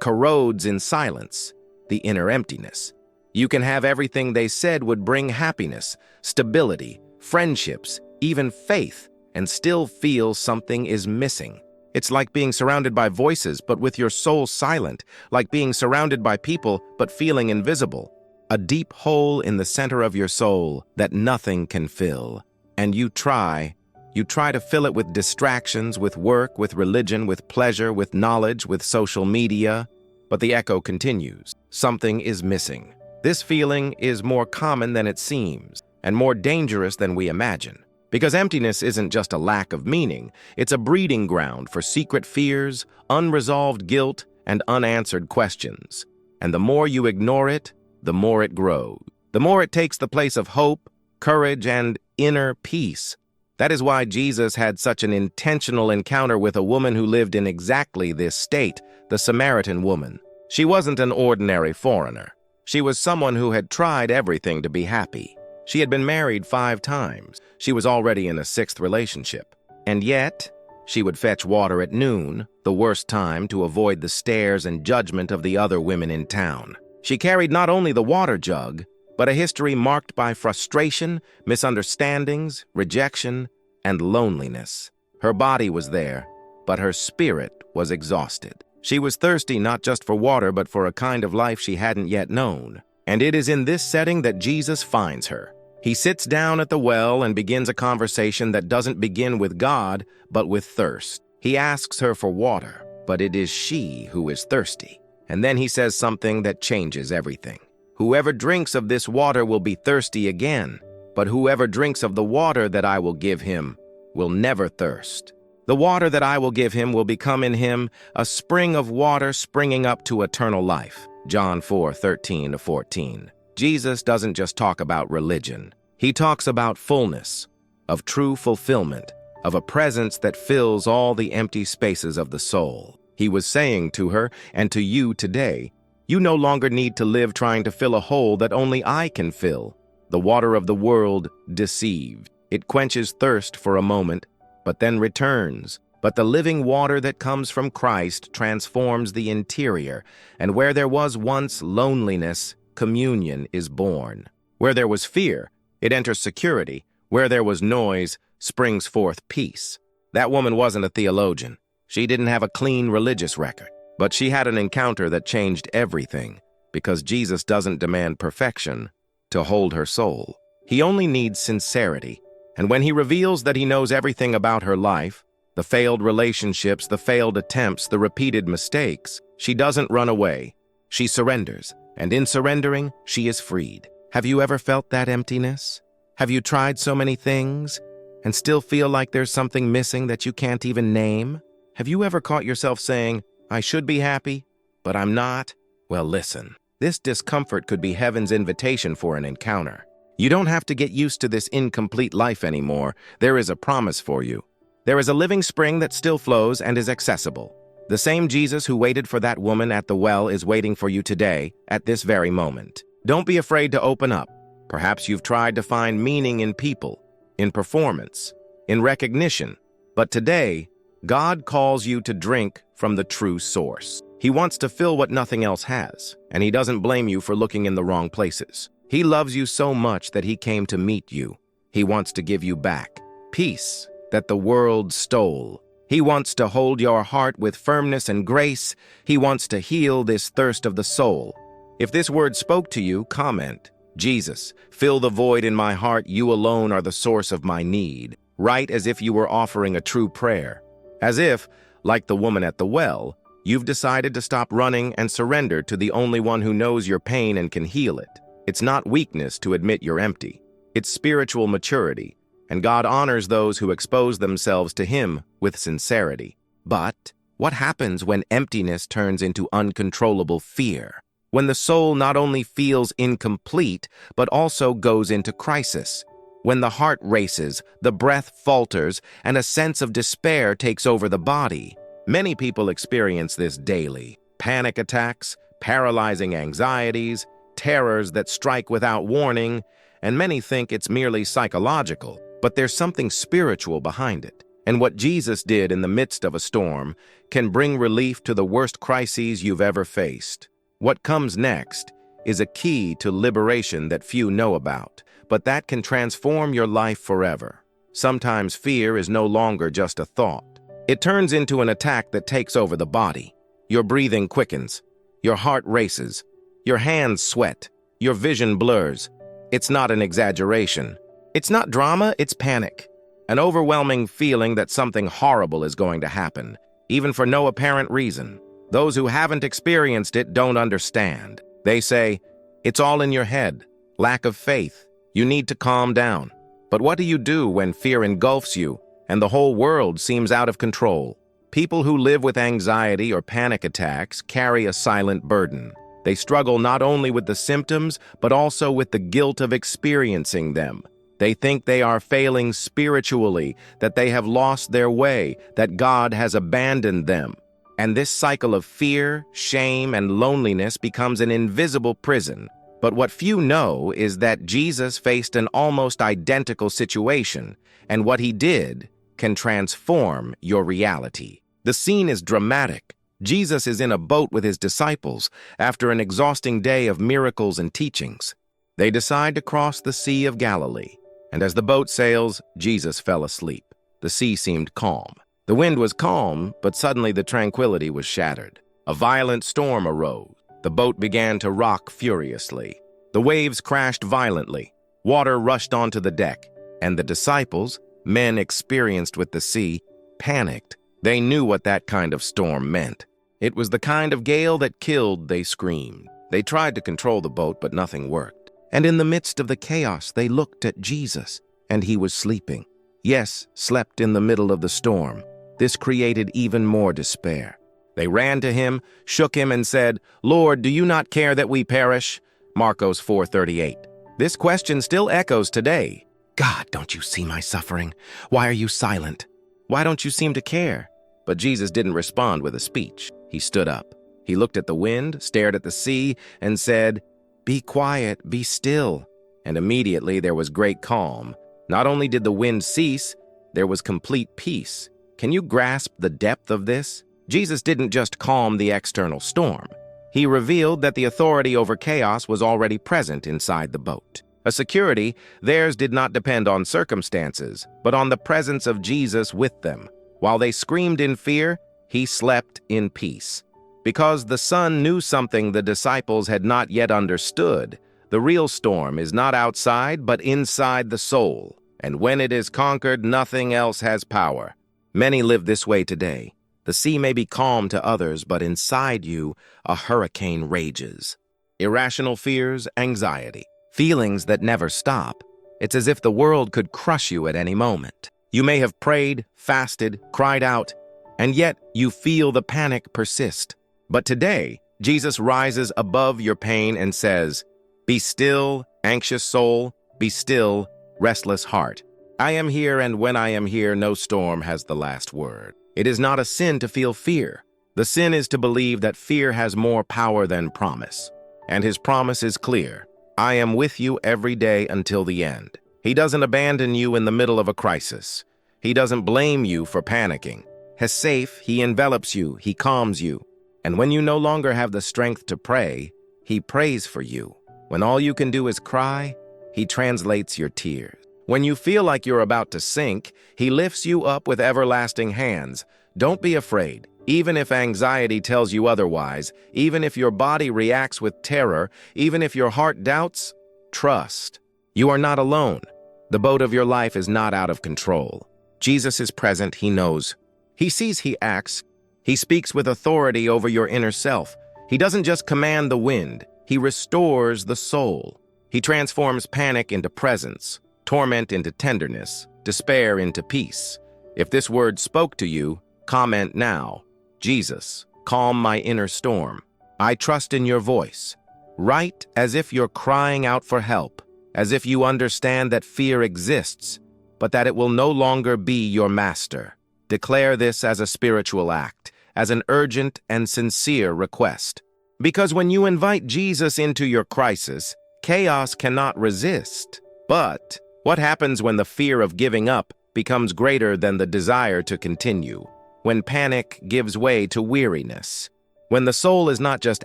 S1: corrodes in silence, the inner emptiness. You can have everything they said would bring happiness, stability, friendships, even faith, and still feel something is missing. It's like being surrounded by voices, but with your soul silent, like being surrounded by people, but feeling invisible. A deep hole in the center of your soul that nothing can fill. And you try to fill it with distractions, with work, with religion, with pleasure, with knowledge, with social media. But the echo continues. Something is missing. This feeling is more common than it seems, and more dangerous than we imagine. Because emptiness isn't just a lack of meaning, it's a breeding ground for secret fears, unresolved guilt, and unanswered questions. And the more you ignore it, the more it grows. The more it takes the place of hope, courage, and inner peace. That is why Jesus had such an intentional encounter with a woman who lived in exactly this state, the Samaritan woman. She wasn't an ordinary foreigner. She was someone who had tried everything to be happy. She had been married 5 times. She was already in a 6th relationship. And yet, she would fetch water at noon, the worst time, to avoid the stares and judgment of the other women in town. She carried not only the water jug, but a history marked by frustration, misunderstandings, rejection, and loneliness. Her body was there, but her spirit was exhausted. She was thirsty not just for water, but for a kind of life she hadn't yet known. And it is in this setting that Jesus finds her. He sits down at the well and begins a conversation that doesn't begin with God, but with thirst. He asks her for water, but it is she who is thirsty. And then he says something that changes everything. "Whoever drinks of this water will be thirsty again, but whoever drinks of the water that I will give him will never thirst. The water that I will give him will become in him a spring of water springing up to eternal life." John 4:13-14. Jesus doesn't just talk about religion. He talks about fullness, of true fulfillment, of a presence that fills all the empty spaces of the soul. He was saying to her and to you today, you no longer need to live trying to fill a hole that only I can fill. The water of the world deceived. It quenches thirst for a moment, but then returns. But the living water that comes from Christ transforms the interior, and where there was once loneliness, communion is born. Where there was fear, it enters security. Where there was noise, springs forth peace. That woman wasn't a theologian. She didn't have a clean religious record, but she had an encounter that changed everything, because Jesus doesn't demand perfection to hold her soul. He only needs sincerity, and when he reveals that he knows everything about her life, the failed relationships, the failed attempts, the repeated mistakes, she doesn't run away. She surrenders, and in surrendering, she is freed. Have you ever felt that emptiness? Have you tried so many things and still feel like there's something missing that you can't even name? Have you ever caught yourself saying, I should be happy, but I'm not? Well, listen, this discomfort could be heaven's invitation for an encounter. You don't have to get used to this incomplete life anymore. There is a promise for you. There is a living spring that still flows and is accessible. The same Jesus who waited for that woman at the well is waiting for you today, at this very moment. Don't be afraid to open up. Perhaps you've tried to find meaning in people, in performance, in recognition. But today, God calls you to drink from the true source. He wants to fill what nothing else has, and he doesn't blame you for looking in the wrong places. He loves you so much that he came to meet you. He wants to give you back peace that the world stole. He wants to hold your heart with firmness and grace. He wants to heal this thirst of the soul. If this word spoke to you, comment, Jesus, fill the void in my heart. You alone are the source of my need. Write as if you were offering a true prayer. As if, like the woman at the well, you've decided to stop running and surrender to the only one who knows your pain and can heal it. It's not weakness to admit you're empty. It's spiritual maturity, and God honors those who expose themselves to him with sincerity. But what happens when emptiness turns into uncontrollable fear? When the soul not only feels incomplete, but also goes into crisis? When the heart races, the breath falters, and a sense of despair takes over the body? Many people experience this daily. Panic attacks, paralyzing anxieties, terrors that strike without warning, and many think it's merely psychological. But there's something spiritual behind it. And what Jesus did in the midst of a storm can bring relief to the worst crises you've ever faced. What comes next is a key to liberation that few know about, but that can transform your life forever. Sometimes fear is no longer just a thought. It turns into an attack that takes over the body. Your breathing quickens, your heart races, your hands sweat, your vision blurs. It's not an exaggeration. It's not drama, it's panic. An overwhelming feeling that something horrible is going to happen, even for no apparent reason. Those who haven't experienced it don't understand. They say, it's all in your head, lack of faith, you need to calm down. But what do you do when fear engulfs you and the whole world seems out of control? People who live with anxiety or panic attacks carry a silent burden. They struggle not only with the symptoms, but also with the guilt of experiencing them. They think they are failing spiritually, that they have lost their way, that God has abandoned them. And this cycle of fear, shame, and loneliness becomes an invisible prison. But what few know is that Jesus faced an almost identical situation, and what he did can transform your reality. The scene is dramatic. Jesus is in a boat with his disciples after an exhausting day of miracles and teachings. They decide to cross the Sea of Galilee, and as the boat sails, Jesus fell asleep. The sea seemed calm. The wind was calm, but suddenly the tranquility was shattered. A violent storm arose. The boat began to rock furiously. The waves crashed violently. Water rushed onto the deck, and the disciples, men experienced with the sea, panicked. They knew what that kind of storm meant. It was the kind of gale that killed, they screamed. They tried to control the boat, but nothing worked. And in the midst of the chaos, they looked at Jesus, and he was sleeping. Yes, slept in the middle of the storm. This created even more despair. They ran to him, shook him, and said, "Lord, do you not care that we perish?" Marcos 4:38. This question still echoes today. God, don't you see my suffering? Why are you silent? Why don't you seem to care? But Jesus didn't respond with a speech. He stood up. He looked at the wind, stared at the sea, and said, "Be quiet, be still." And immediately there was great calm. Not only did the wind cease, there was complete peace. Can you grasp the depth of this? Jesus didn't just calm the external storm. He revealed that the authority over chaos was already present inside the boat. A security theirs did not depend on circumstances, but on the presence of Jesus with them. While they screamed in fear, he slept in peace. Because the Son knew something the disciples had not yet understood, the real storm is not outside, but inside the soul. And when it is conquered, nothing else has power. Many live this way today. The sea may be calm to others, but inside you, a hurricane rages. Irrational fears, anxiety, feelings that never stop. It's as if the world could crush you at any moment. You may have prayed, fasted, cried out, and yet you feel the panic persist. But today, Jesus rises above your pain and says, "Be still, anxious soul, be still, restless heart. I am here, and when I am here, no storm has the last word." It is not a sin to feel fear. The sin is to believe that fear has more power than promise. And his promise is clear. I am with you every day until the end. He doesn't abandon you in the middle of a crisis. He doesn't blame you for panicking. As safe, he envelops you, he calms you. And when you no longer have the strength to pray, he prays for you. When all you can do is cry, he translates your tears. When you feel like you're about to sink, he lifts you up with everlasting hands. Don't be afraid. Even if anxiety tells you otherwise, even if your body reacts with terror, even if your heart doubts, trust. You are not alone. The boat of your life is not out of control. Jesus is present, he knows. He sees, he acts. He speaks with authority over your inner self. He doesn't just command the wind, he restores the soul. He transforms panic into presence, torment into tenderness, despair into peace. If this word spoke to you, comment now. Jesus, calm my inner storm. I trust in your voice. Write as if you're crying out for help, as if you understand that fear exists, but that it will no longer be your master. Declare this as a spiritual act, as an urgent and sincere request. Because when you invite Jesus into your crisis, chaos cannot resist. But what happens when the fear of giving up becomes greater than the desire to continue? When panic gives way to weariness? When the soul is not just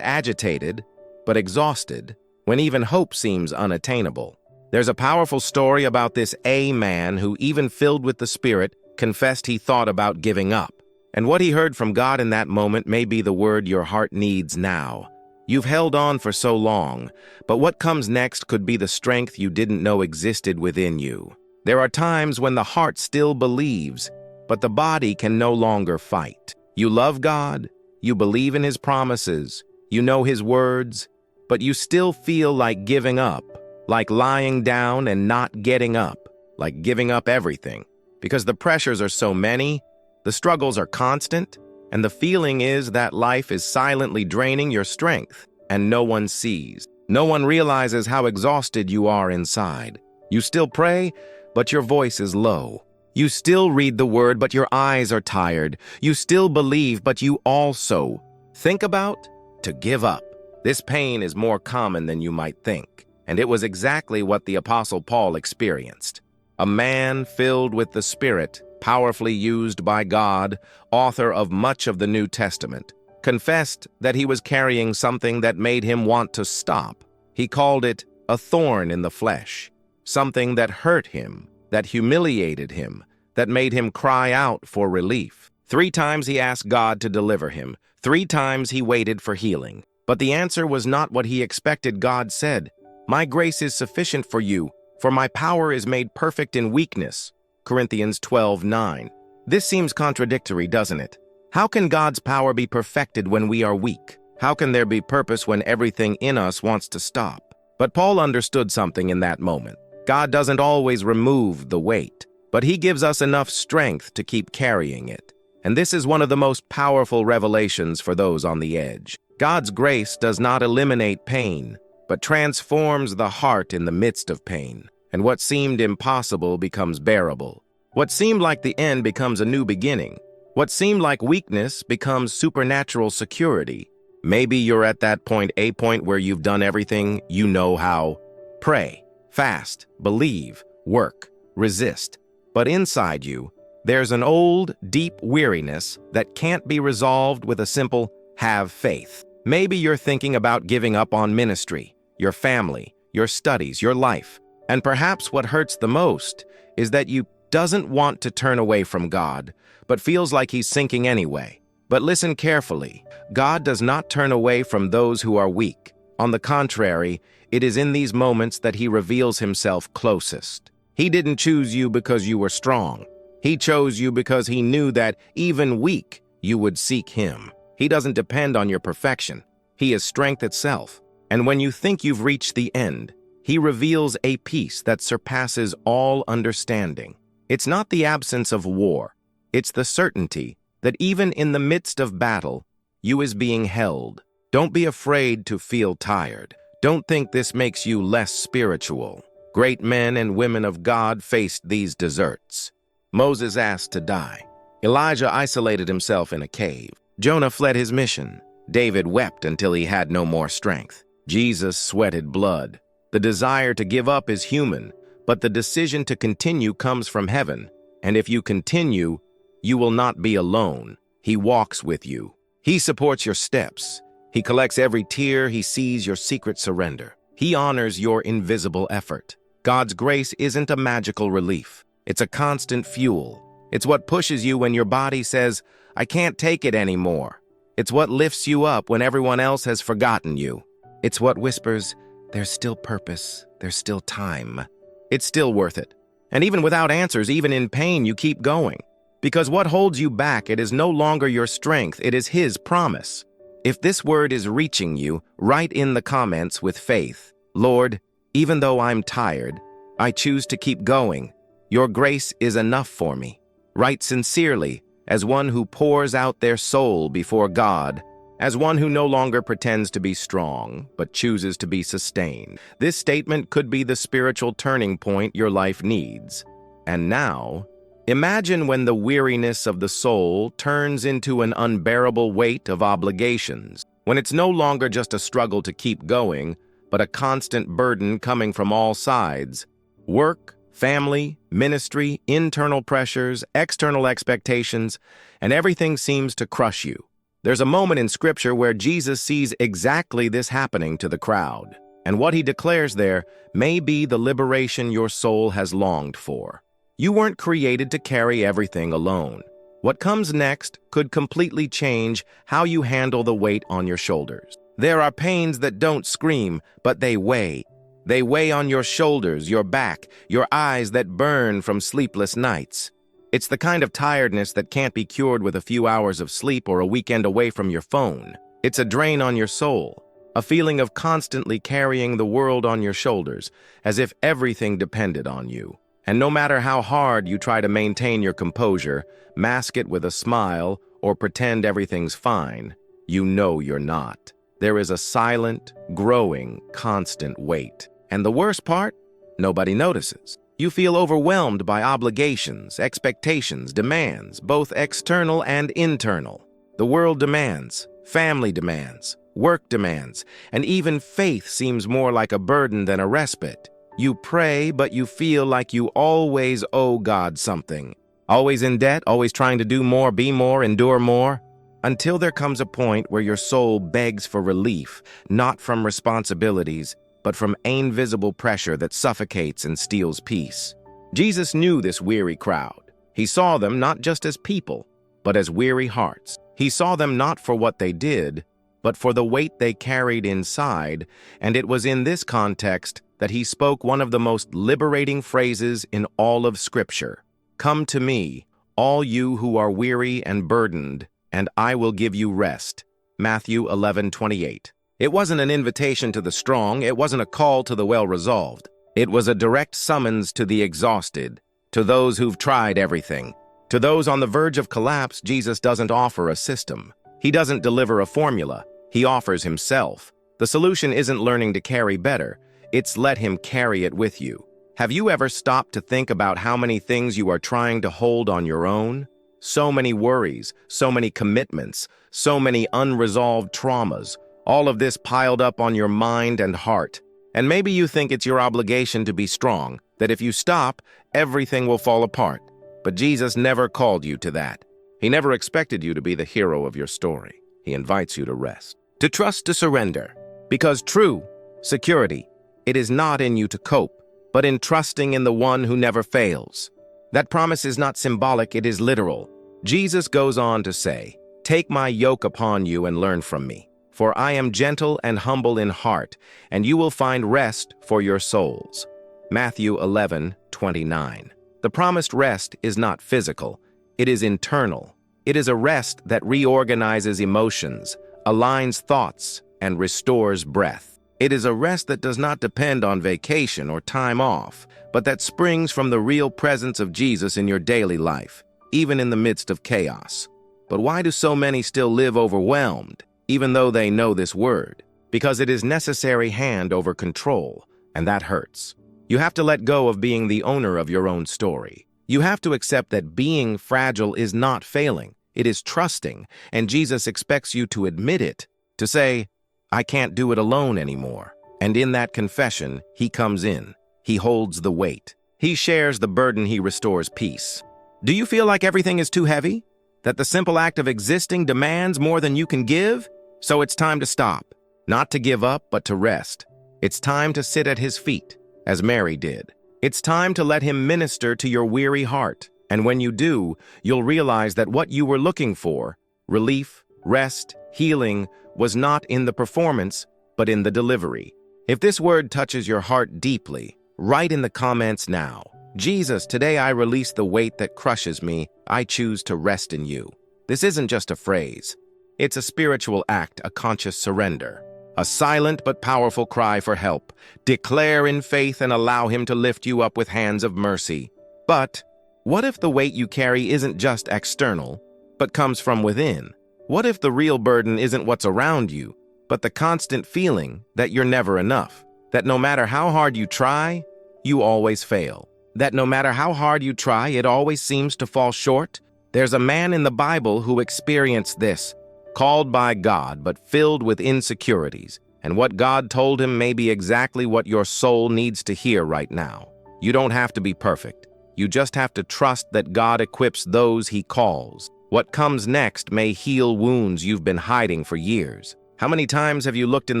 S1: agitated, but exhausted? When even hope seems unattainable? There's a powerful story about this man who, even filled with the Spirit, confessed he thought about giving up. And what he heard from God in that moment may be the word your heart needs now. You've held on for so long, but what comes next could be the strength you didn't know existed within you. There are times when the heart still believes, but the body can no longer fight. You love God, you believe in his promises, you know his words, but you still feel like giving up, like lying down and not getting up, like giving up everything. Because the pressures are so many, the struggles are constant, and the feeling is that life is silently draining your strength, and no one sees. No one realizes how exhausted you are inside. You still pray, but your voice is low. You still read the word, but your eyes are tired. You still believe, but you also think about to give up. This pain is more common than you might think, and it was exactly what the Apostle Paul experienced. A man filled with the Spirit, powerfully used by God, author of much of the New Testament, confessed that he was carrying something that made him want to stop. He called it a thorn in the flesh, something that hurt him, that humiliated him, that made him cry out for relief. 3 times he asked God to deliver him. 3 times he waited for healing. But the answer was not what he expected. God said, "My grace is sufficient for you, for my power is made perfect in weakness." Corinthians 12:9. This seems contradictory, doesn't it? How can God's power be perfected when we are weak? How can there be purpose when everything in us wants to stop? But Paul understood something in that moment. God doesn't always remove the weight, but he gives us enough strength to keep carrying it. And this is one of the most powerful revelations for those on the edge. God's grace does not eliminate pain, but transforms the heart in the midst of pain. And what seemed impossible becomes bearable. What seemed like the end becomes a new beginning. What seemed like weakness becomes supernatural security. Maybe you're at that point, a point where you've done everything you know how. Pray, fast, believe, work. resist. But inside you, there's an old, deep weariness that can't be resolved with a simple have faith. Maybe you're thinking about giving up on ministry, your family, your studies, your life. And perhaps what hurts the most is that you doesn't want to turn away from God, but feels like he's sinking anyway. But listen carefully. God does not turn away from those who are weak. On the contrary, it is in these moments that he reveals himself closest. He didn't choose you because you were strong. He chose you because he knew that, even weak, you would seek him. He doesn't depend on your perfection. He is strength itself. And when you think you've reached the end, he reveals a peace that surpasses all understanding. It's not the absence of war. It's the certainty that even in the midst of battle, you is being held. Don't be afraid to feel tired. Don't think this makes you less spiritual. Great men and women of God faced these deserts. Moses asked to die. Elijah isolated himself in a cave. Jonah fled his mission. David wept until he had no more strength. Jesus sweated blood. The desire to give up is human, but the decision to continue comes from heaven. And if you continue, you will not be alone. He walks with you. He supports your steps. He collects every tear. He sees your secret surrender. He honors your invisible effort. God's grace isn't a magical relief. It's a constant fuel. It's what pushes you when your body says, I can't take it anymore. It's what lifts you up when everyone else has forgotten you. It's what whispers, there's still purpose, there's still time. It's still worth it. And even without answers, even in pain, you keep going. Because what holds you back, it is no longer your strength, it is his promise. If this word is reaching you, write in the comments with faith, Lord, even though I'm tired, I choose to keep going. Your grace is enough for me. Write sincerely, as one who pours out their soul before God, as one who no longer pretends to be strong, but chooses to be sustained. This statement could be the spiritual turning point your life needs. And now, imagine when the weariness of the soul turns into an unbearable weight of obligations, when it's no longer just a struggle to keep going, but a constant burden coming from all sides. Work, family, ministry, internal pressures, external expectations, and everything seems to crush you. There's a moment in Scripture where Jesus sees exactly this happening to the crowd, and what he declares there may be the liberation your soul has longed for. You weren't created to carry everything alone. What comes next could completely change how you handle the weight on your shoulders. There are pains that don't scream, but they weigh. They weigh on your shoulders, your back, your eyes that burn from sleepless nights. It's the kind of tiredness that can't be cured with a few hours of sleep or a weekend away from your phone. It's a drain on your soul, a feeling of constantly carrying the world on your shoulders, as if everything depended on you. And no matter how hard you try to maintain your composure, mask it with a smile, or pretend everything's fine, you know you're not. There is a silent, growing, constant weight. And the worst part? Nobody notices. You feel overwhelmed by obligations, expectations, demands, both external and internal. The world demands, family demands, work demands, and even faith seems more like a burden than a respite. You pray, but you feel like you always owe God something. Always in debt, always trying to do more, be more, endure more. Until there comes a point where your soul begs for relief, not from responsibilities, but from invisible pressure that suffocates and steals peace. Jesus knew this weary crowd. He saw them not just as people, but as weary hearts. He saw them not for what they did, but for the weight they carried inside, and it was in this context that he spoke one of the most liberating phrases in all of Scripture. Come to me, all you who are weary and burdened, and I will give you rest. Matthew 11:28. It wasn't an invitation to the strong, it wasn't a call to the well-resolved. It was a direct summons to the exhausted, to those who've tried everything. To those on the verge of collapse, Jesus doesn't offer a system. He doesn't deliver a formula. He offers himself. The solution isn't learning to carry better, it's let him carry it with you. Have you ever stopped to think about how many things you are trying to hold on your own? So many worries, so many commitments, so many unresolved traumas, all of this piled up on your mind and heart. And maybe you think it's your obligation to be strong, that if you stop, everything will fall apart. But Jesus never called you to that. He never expected you to be the hero of your story. He invites you to rest, to trust, to surrender. Because true security, it is not in you to cope, but in trusting in the one who never fails. That promise is not symbolic, it is literal. Jesus goes on to say, "Take my yoke upon you and learn from me, for I am gentle and humble in heart, and you will find rest for your souls." Matthew 11:29. The promised rest is not physical, it is internal. It is a rest that reorganizes emotions, aligns thoughts, and restores breath. It is a rest that does not depend on vacation or time off, but that springs from the real presence of Jesus in your daily life, even in the midst of chaos. But why do so many still live overwhelmed, even though they know this word? Because it is necessary hand over control, and that hurts. You have to let go of being the owner of your own story. You have to accept that being fragile is not failing, it is trusting, and Jesus expects you to admit it, to say, "I can't do it alone anymore." And in that confession, he comes in. He holds the weight. He shares the burden, he restores peace. Do you feel like everything is too heavy? That the simple act of existing demands more than you can give? So it's time to stop. Not to give up, but to rest. It's time to sit at his feet, as Mary did. It's time to let him minister to your weary heart. And when you do, you'll realize that what you were looking for, relief, rest, healing, was not in the performance, but in the delivery. If this word touches your heart deeply, write in the comments now, "Jesus, today I release the weight that crushes me. I choose to rest in you." This isn't just a phrase. It's a spiritual act, a conscious surrender. A silent but powerful cry for help. Declare in faith and allow him to lift you up with hands of mercy. But what if the weight you carry isn't just external, but comes from within? What if the real burden isn't what's around you, but the constant feeling that you're never enough? That no matter how hard you try, you always fail. That no matter how hard you try, it always seems to fall short? There's a man in the Bible who experienced this. Called by God, but filled with insecurities. And what God told him may be exactly what your soul needs to hear right now. You don't have to be perfect. You just have to trust that God equips those he calls. What comes next may heal wounds you've been hiding for years. How many times have you looked in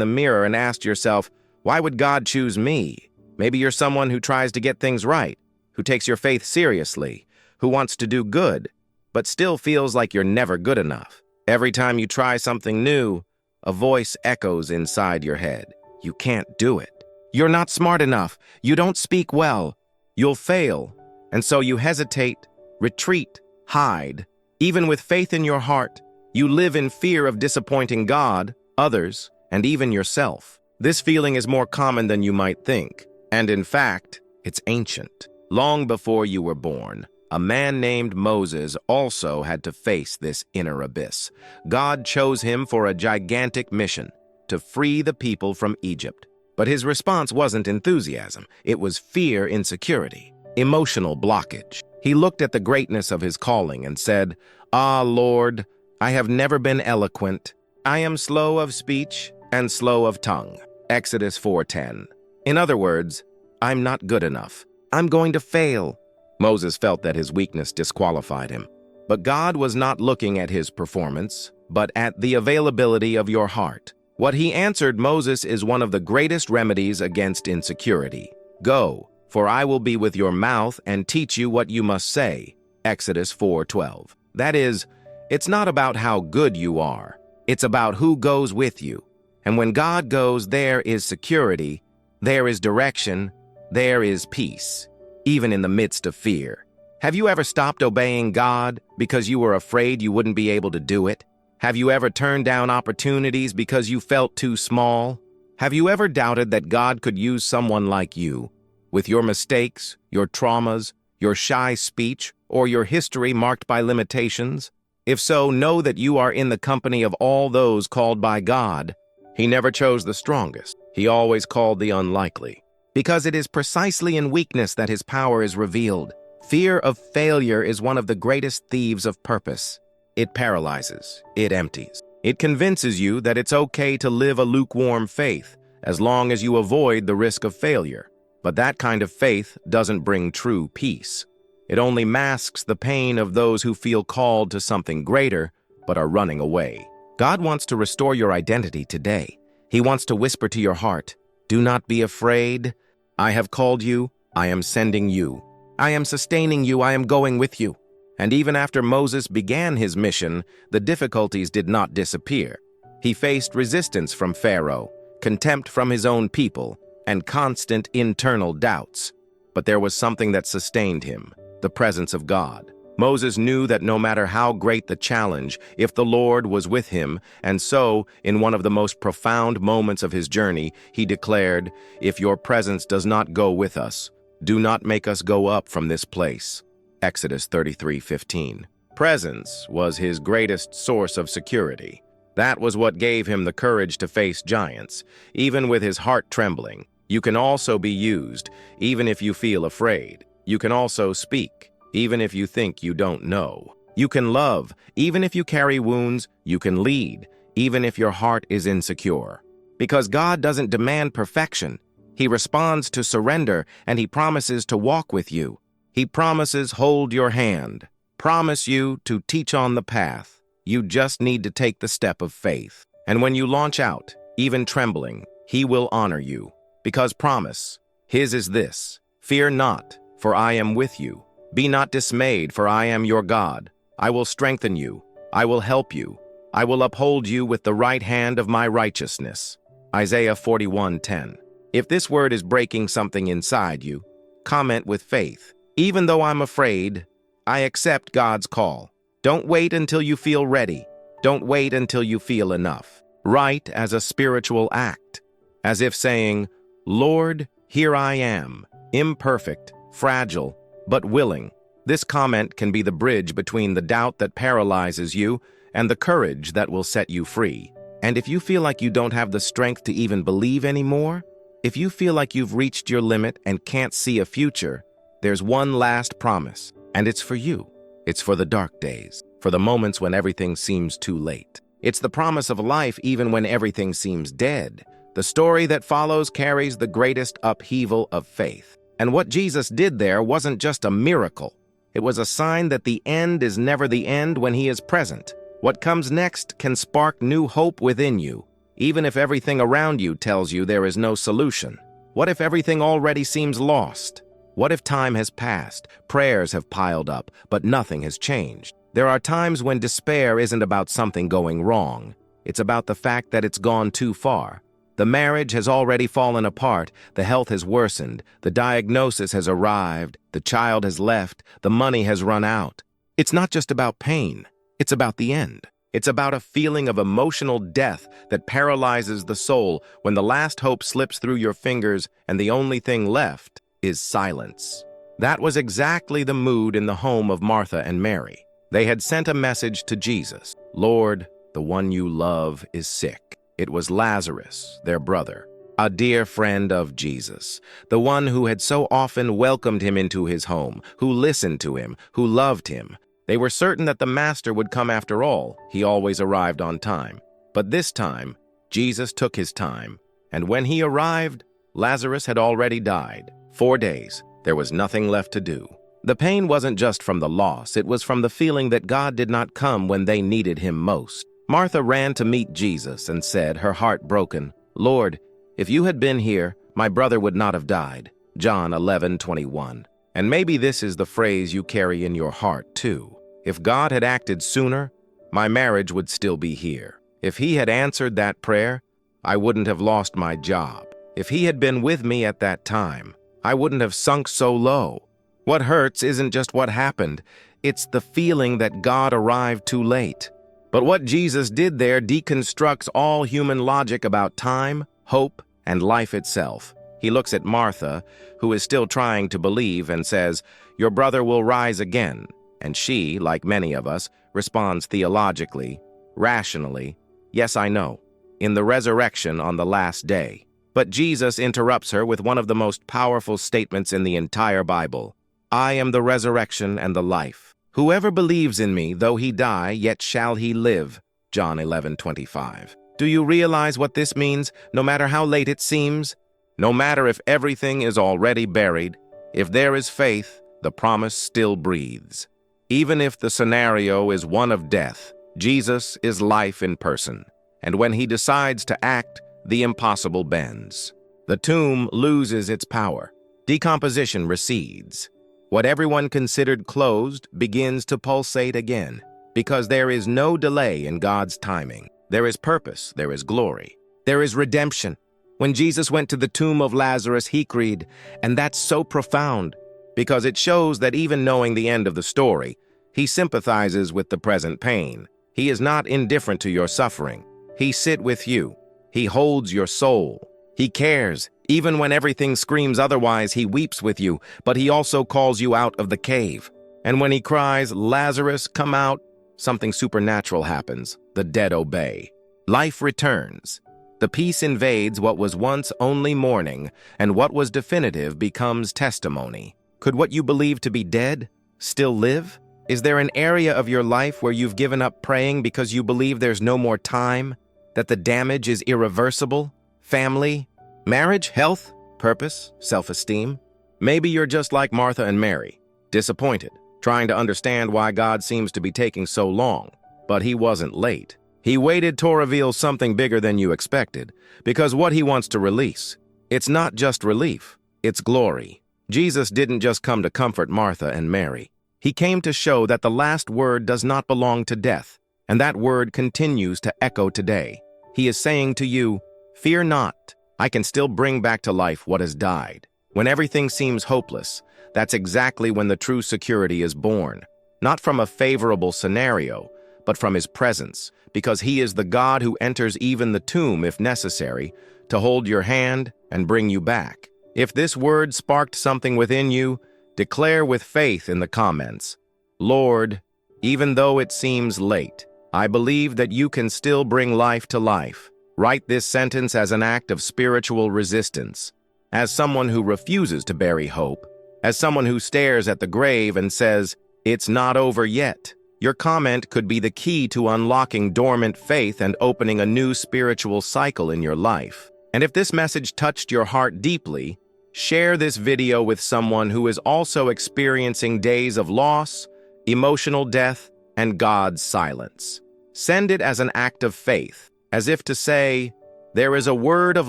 S1: the mirror and asked yourself, why would God choose me? Maybe you're someone who tries to get things right, who takes your faith seriously, who wants to do good, but still feels like you're never good enough. Every time you try something new, a voice echoes inside your head. You can't do it. You're not smart enough. You don't speak well. You'll fail. And so you hesitate, retreat, hide. Even with faith in your heart, you live in fear of disappointing God, others, and even yourself. This feeling is more common than you might think. And in fact, it's ancient. Long before you were born, a man named Moses also had to face this inner abyss. God chose him for a gigantic mission, to free the people from Egypt. But his response wasn't enthusiasm. It was fear, insecurity, emotional blockage. He looked at the greatness of his calling and said, "Ah, Lord, I have never been eloquent. I am slow of speech and slow of tongue." Exodus 4:10. In other words, I'm not good enough. I'm going to fail. Moses felt that his weakness disqualified him. But God was not looking at his performance, but at the availability of your heart. What he answered Moses is one of the greatest remedies against insecurity. "Go, for I will be with your mouth and teach you what you must say." Exodus 4:12. That is, it's not about how good you are. It's about who goes with you. And when God goes, there is security, there is direction, there is peace. Even in the midst of fear. Have you ever stopped obeying God because you were afraid you wouldn't be able to do it? Have you ever turned down opportunities because you felt too small? Have you ever doubted that God could use someone like you, with your mistakes, your traumas, your shy speech, or your history marked by limitations? If so, know that you are in the company of all those called by God. He never chose the strongest. He always called the unlikely. Because it is precisely in weakness that his power is revealed. Fear of failure is one of the greatest thieves of purpose. It paralyzes. It empties. It convinces you that it's okay to live a lukewarm faith, as long as you avoid the risk of failure. But that kind of faith doesn't bring true peace. It only masks the pain of those who feel called to something greater, but are running away. God wants to restore your identity today. He wants to whisper to your heart, "Do not be afraid. I have called you. I am sending you. I am sustaining you. I am going with you." And even after Moses began his mission, the difficulties did not disappear. He faced resistance from Pharaoh, contempt from his own people, and constant internal doubts. But there was something that sustained him, the presence of God. Moses knew that no matter how great the challenge, if the Lord was with him, and so, in one of the most profound moments of his journey, he declared, "If your presence does not go with us, do not make us go up from this place." Exodus 33:15. Presence was his greatest source of security. That was what gave him the courage to face giants, even with his heart trembling. You can also be used, even if you feel afraid. You can also speak, even if you think you don't know. You can love, even if you carry wounds. You can lead, even if your heart is insecure. Because God doesn't demand perfection. He responds to surrender, and he promises to walk with you. He promises hold your hand, promise you to teach on the path. You just need to take the step of faith. And when you launch out, even trembling, he will honor you. Because promise, his is this: "Fear not, for I am with you. Be not dismayed, for I am your God. I will strengthen you. I will help you. I will uphold you with the right hand of my righteousness." Isaiah 41:10. If this word is breaking something inside you, comment with faith. "Even though I'm afraid, I accept God's call." Don't wait until you feel ready. Don't wait until you feel enough. Write as a spiritual act, as if saying, "Lord, here I am, imperfect, fragile, but willing." This comment can be the bridge between the doubt that paralyzes you and the courage that will set you free. And if you feel like you don't have the strength to even believe anymore, if you feel like you've reached your limit and can't see a future, there's one last promise, and it's for you. It's for the dark days, for the moments when everything seems too late. It's the promise of life even when everything seems dead. The story that follows carries the greatest upheaval of faith. And what Jesus did there wasn't just a miracle. It was a sign that the end is never the end when he is present. What comes next can spark new hope within you, even if everything around you tells you there is no solution. What if everything already seems lost? What if time has passed, prayers have piled up, but nothing has changed? There are times when despair isn't about something going wrong. It's about the fact that it's gone too far. The marriage has already fallen apart, the health has worsened, the diagnosis has arrived, the child has left, the money has run out. It's not just about pain, it's about the end. It's about a feeling of emotional death that paralyzes the soul when the last hope slips through your fingers and the only thing left is silence. That was exactly the mood in the home of Martha and Mary. They had sent a message to Jesus. "Lord, the one you love is sick." It was Lazarus, their brother, a dear friend of Jesus, the one who had so often welcomed him into his home, who listened to him, who loved him. They were certain that the Master would come after all. He always arrived on time. But this time, Jesus took his time. And when he arrived, Lazarus had already died. 4 days, there was nothing left to do. The pain wasn't just from the loss, it was from the feeling that God did not come when they needed him most. Martha ran to meet Jesus and said, her heart broken, "Lord, if you had been here, my brother would not have died." John 11:21. And maybe this is the phrase you carry in your heart too. If God had acted sooner, my marriage would still be here. If he had answered that prayer, I wouldn't have lost my job. If he had been with me at that time, I wouldn't have sunk so low. What hurts isn't just what happened, it's the feeling that God arrived too late. But what Jesus did there deconstructs all human logic about time, hope, and life itself. He looks at Martha, who is still trying to believe, and says, "Your brother will rise again." And she, like many of us, responds theologically, rationally, "Yes, I know, in the resurrection on the last day." But Jesus interrupts her with one of the most powerful statements in the entire Bible. "I am the resurrection and the life. Whoever believes in me, though he die, yet shall he live." John 11:25. Do you realize what this means, no matter how late it seems? No matter if everything is already buried, if there is faith, the promise still breathes. Even if the scenario is one of death, Jesus is life in person. And when he decides to act, the impossible bends. The tomb loses its power. Decomposition recedes. What everyone considered closed begins to pulsate again, because there is no delay in God's timing. There is purpose, there is glory, there is redemption. When Jesus went to the tomb of Lazarus, he cried, and that's so profound, because it shows that even knowing the end of the story, he sympathizes with the present pain. He is not indifferent to your suffering. He sits with you. He holds your soul. He cares. Even when everything screams otherwise, he weeps with you, but he also calls you out of the cave. And when he cries, "Lazarus, come out," something supernatural happens. The dead obey. Life returns. The peace invades what was once only mourning, and what was definitive becomes testimony. Could what you believe to be dead still live? Is there an area of your life where you've given up praying because you believe there's no more time, that the damage is irreversible? Family, marriage, health, purpose, self-esteem? Maybe you're just like Martha and Mary, disappointed, trying to understand why God seems to be taking so long. But he wasn't late. He waited to reveal something bigger than you expected, because what he wants to release, it's not just relief, it's glory. Jesus didn't just come to comfort Martha and Mary. He came to show that the last word does not belong to death, and that word continues to echo today. He is saying to you, fear not, I can still bring back to life what has died. When everything seems hopeless, that's exactly when the true security is born, not from a favorable scenario, but from his presence, because he is the God who enters even the tomb if necessary, to hold your hand and bring you back. If this word sparked something within you, declare with faith in the comments, Lord, even though it seems late, I believe that you can still bring life to life. Write this sentence as an act of spiritual resistance, as someone who refuses to bury hope, as someone who stares at the grave and says, it's not over yet. Your comment could be the key to unlocking dormant faith and opening a new spiritual cycle in your life. And if this message touched your heart deeply, share this video with someone who is also experiencing days of loss, emotional death, and God's silence. Send it as an act of faith, as if to say, there is a word of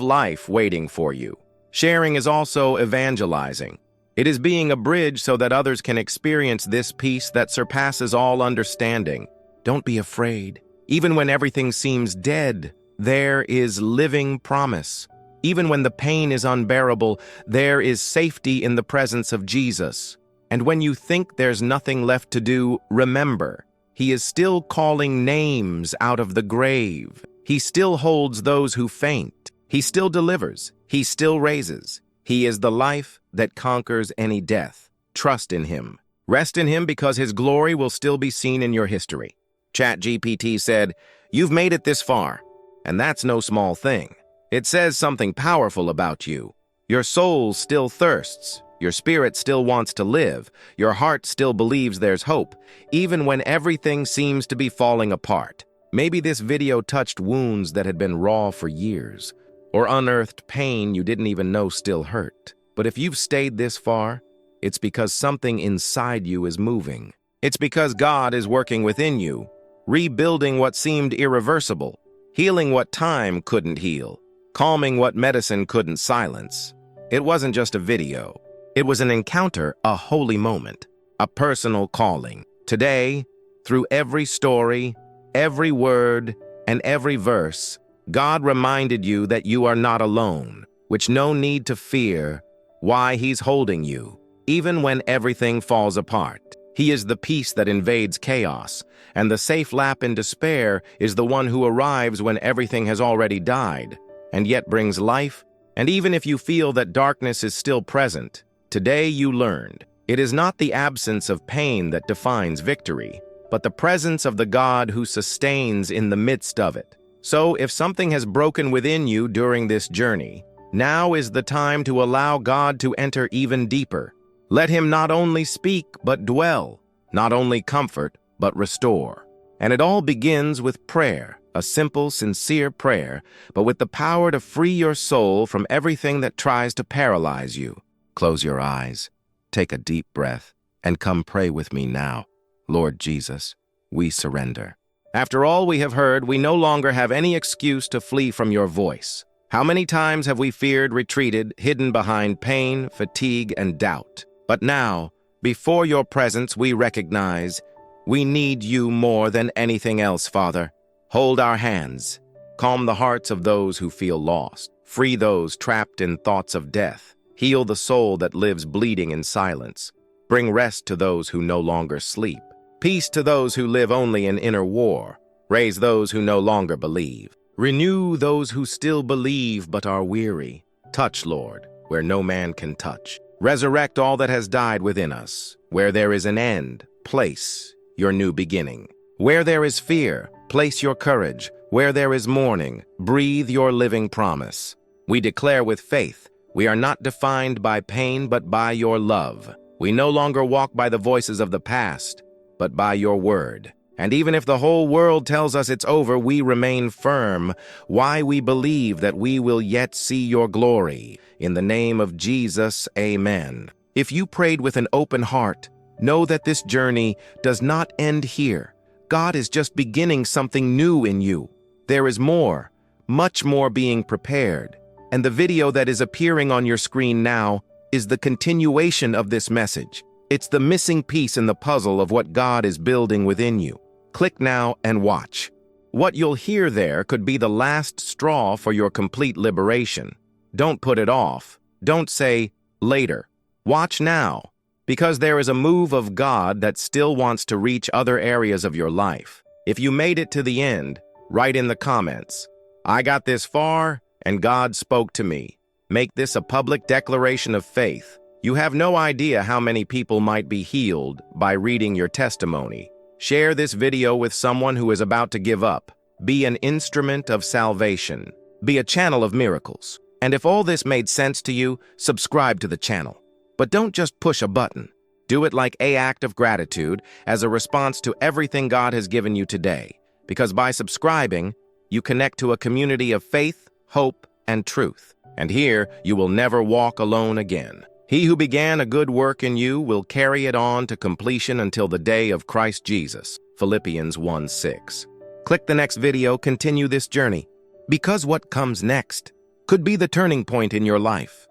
S1: life waiting for you. Sharing is also evangelizing. It is being a bridge so that others can experience this peace that surpasses all understanding. Don't be afraid. Even when everything seems dead, there is living promise. Even when the pain is unbearable, there is safety in the presence of Jesus. And when you think there's nothing left to do, remember, he is still calling names out of the grave. He still holds those who faint. He still delivers. He still raises. He is the life that conquers any death. Trust in him. Rest in him because his glory will still be seen in your history. ChatGPT said, you've made it this far, and that's no small thing. It says something powerful about you. Your soul still thirsts. Your spirit still wants to live. Your heart still believes there's hope, even when everything seems to be falling apart. Maybe this video touched wounds that had been raw for years, or unearthed pain you didn't even know still hurt. But if you've stayed this far, it's because something inside you is moving. It's because God is working within you, rebuilding what seemed irreversible, healing what time couldn't heal, calming what medicine couldn't silence. It wasn't just a video. It was an encounter, a holy moment, a personal calling. Today, through every story, every word, and every verse, God reminded you that you are not alone, which no need to fear, why he's holding you, even when everything falls apart. He is the peace that invades chaos, and the safe lap in despair is the one who arrives when everything has already died, and yet brings life. And even if you feel that darkness is still present, today you learned, it is not the absence of pain that defines victory, but the presence of the God who sustains in the midst of it. So, if something has broken within you during this journey, now is the time to allow God to enter even deeper. Let him not only speak, but dwell, not only comfort, but restore. And it all begins with prayer. A simple, sincere prayer, but with the power to free your soul from everything that tries to paralyze you. Close your eyes, take a deep breath, and come pray with me now. Lord Jesus, we surrender. After all we have heard, we no longer have any excuse to flee from your voice. How many times have we feared, retreated, hidden behind pain, fatigue, and doubt? But now, before your presence, we recognize we need you more than anything else, Father. Hold our hands. Calm the hearts of those who feel lost. Free those trapped in thoughts of death. Heal the soul that lives bleeding in silence. Bring rest to those who no longer sleep. Peace to those who live only in inner war. Raise those who no longer believe. Renew those who still believe but are weary. Touch, Lord, where no man can touch. Resurrect all that has died within us. Where there is an end, place your new beginning. Where there is fear, place your courage. Where there is mourning, breathe your living promise. We declare with faith, we are not defined by pain but by your love. We no longer walk by the voices of the past, but by your word. And even if the whole world tells us it's over, we remain firm. Why we believe that we will yet see your glory. In the name of Jesus, amen. If you prayed with an open heart, know that this journey does not end here. God is just beginning something new in you. There is more, much more being prepared. And the video that is appearing on your screen now is the continuation of this message. It's the missing piece in the puzzle of what God is building within you. Click now and watch. What you'll hear there could be the last straw for your complete liberation. Don't put it off. Don't say, later. Watch now, because there is a move of God that still wants to reach other areas of your life. If you made it to the end, write in the comments, I got this far and God spoke to me. Make this a public declaration of faith. You have no idea how many people might be healed by reading your testimony. Share this video with someone who is about to give up. Be an instrument of salvation. Be a channel of miracles. And if all this made sense to you, subscribe to the channel. But don't just push a button. Do it like an act of gratitude as a response to everything God has given you today. Because by subscribing, you connect to a community of faith, hope, and truth. And here, you will never walk alone again. He who began a good work in you will carry it on to completion until the day of Christ Jesus. Philippians 1:6. Click the next video, continue this journey. Because what comes next could be the turning point in your life.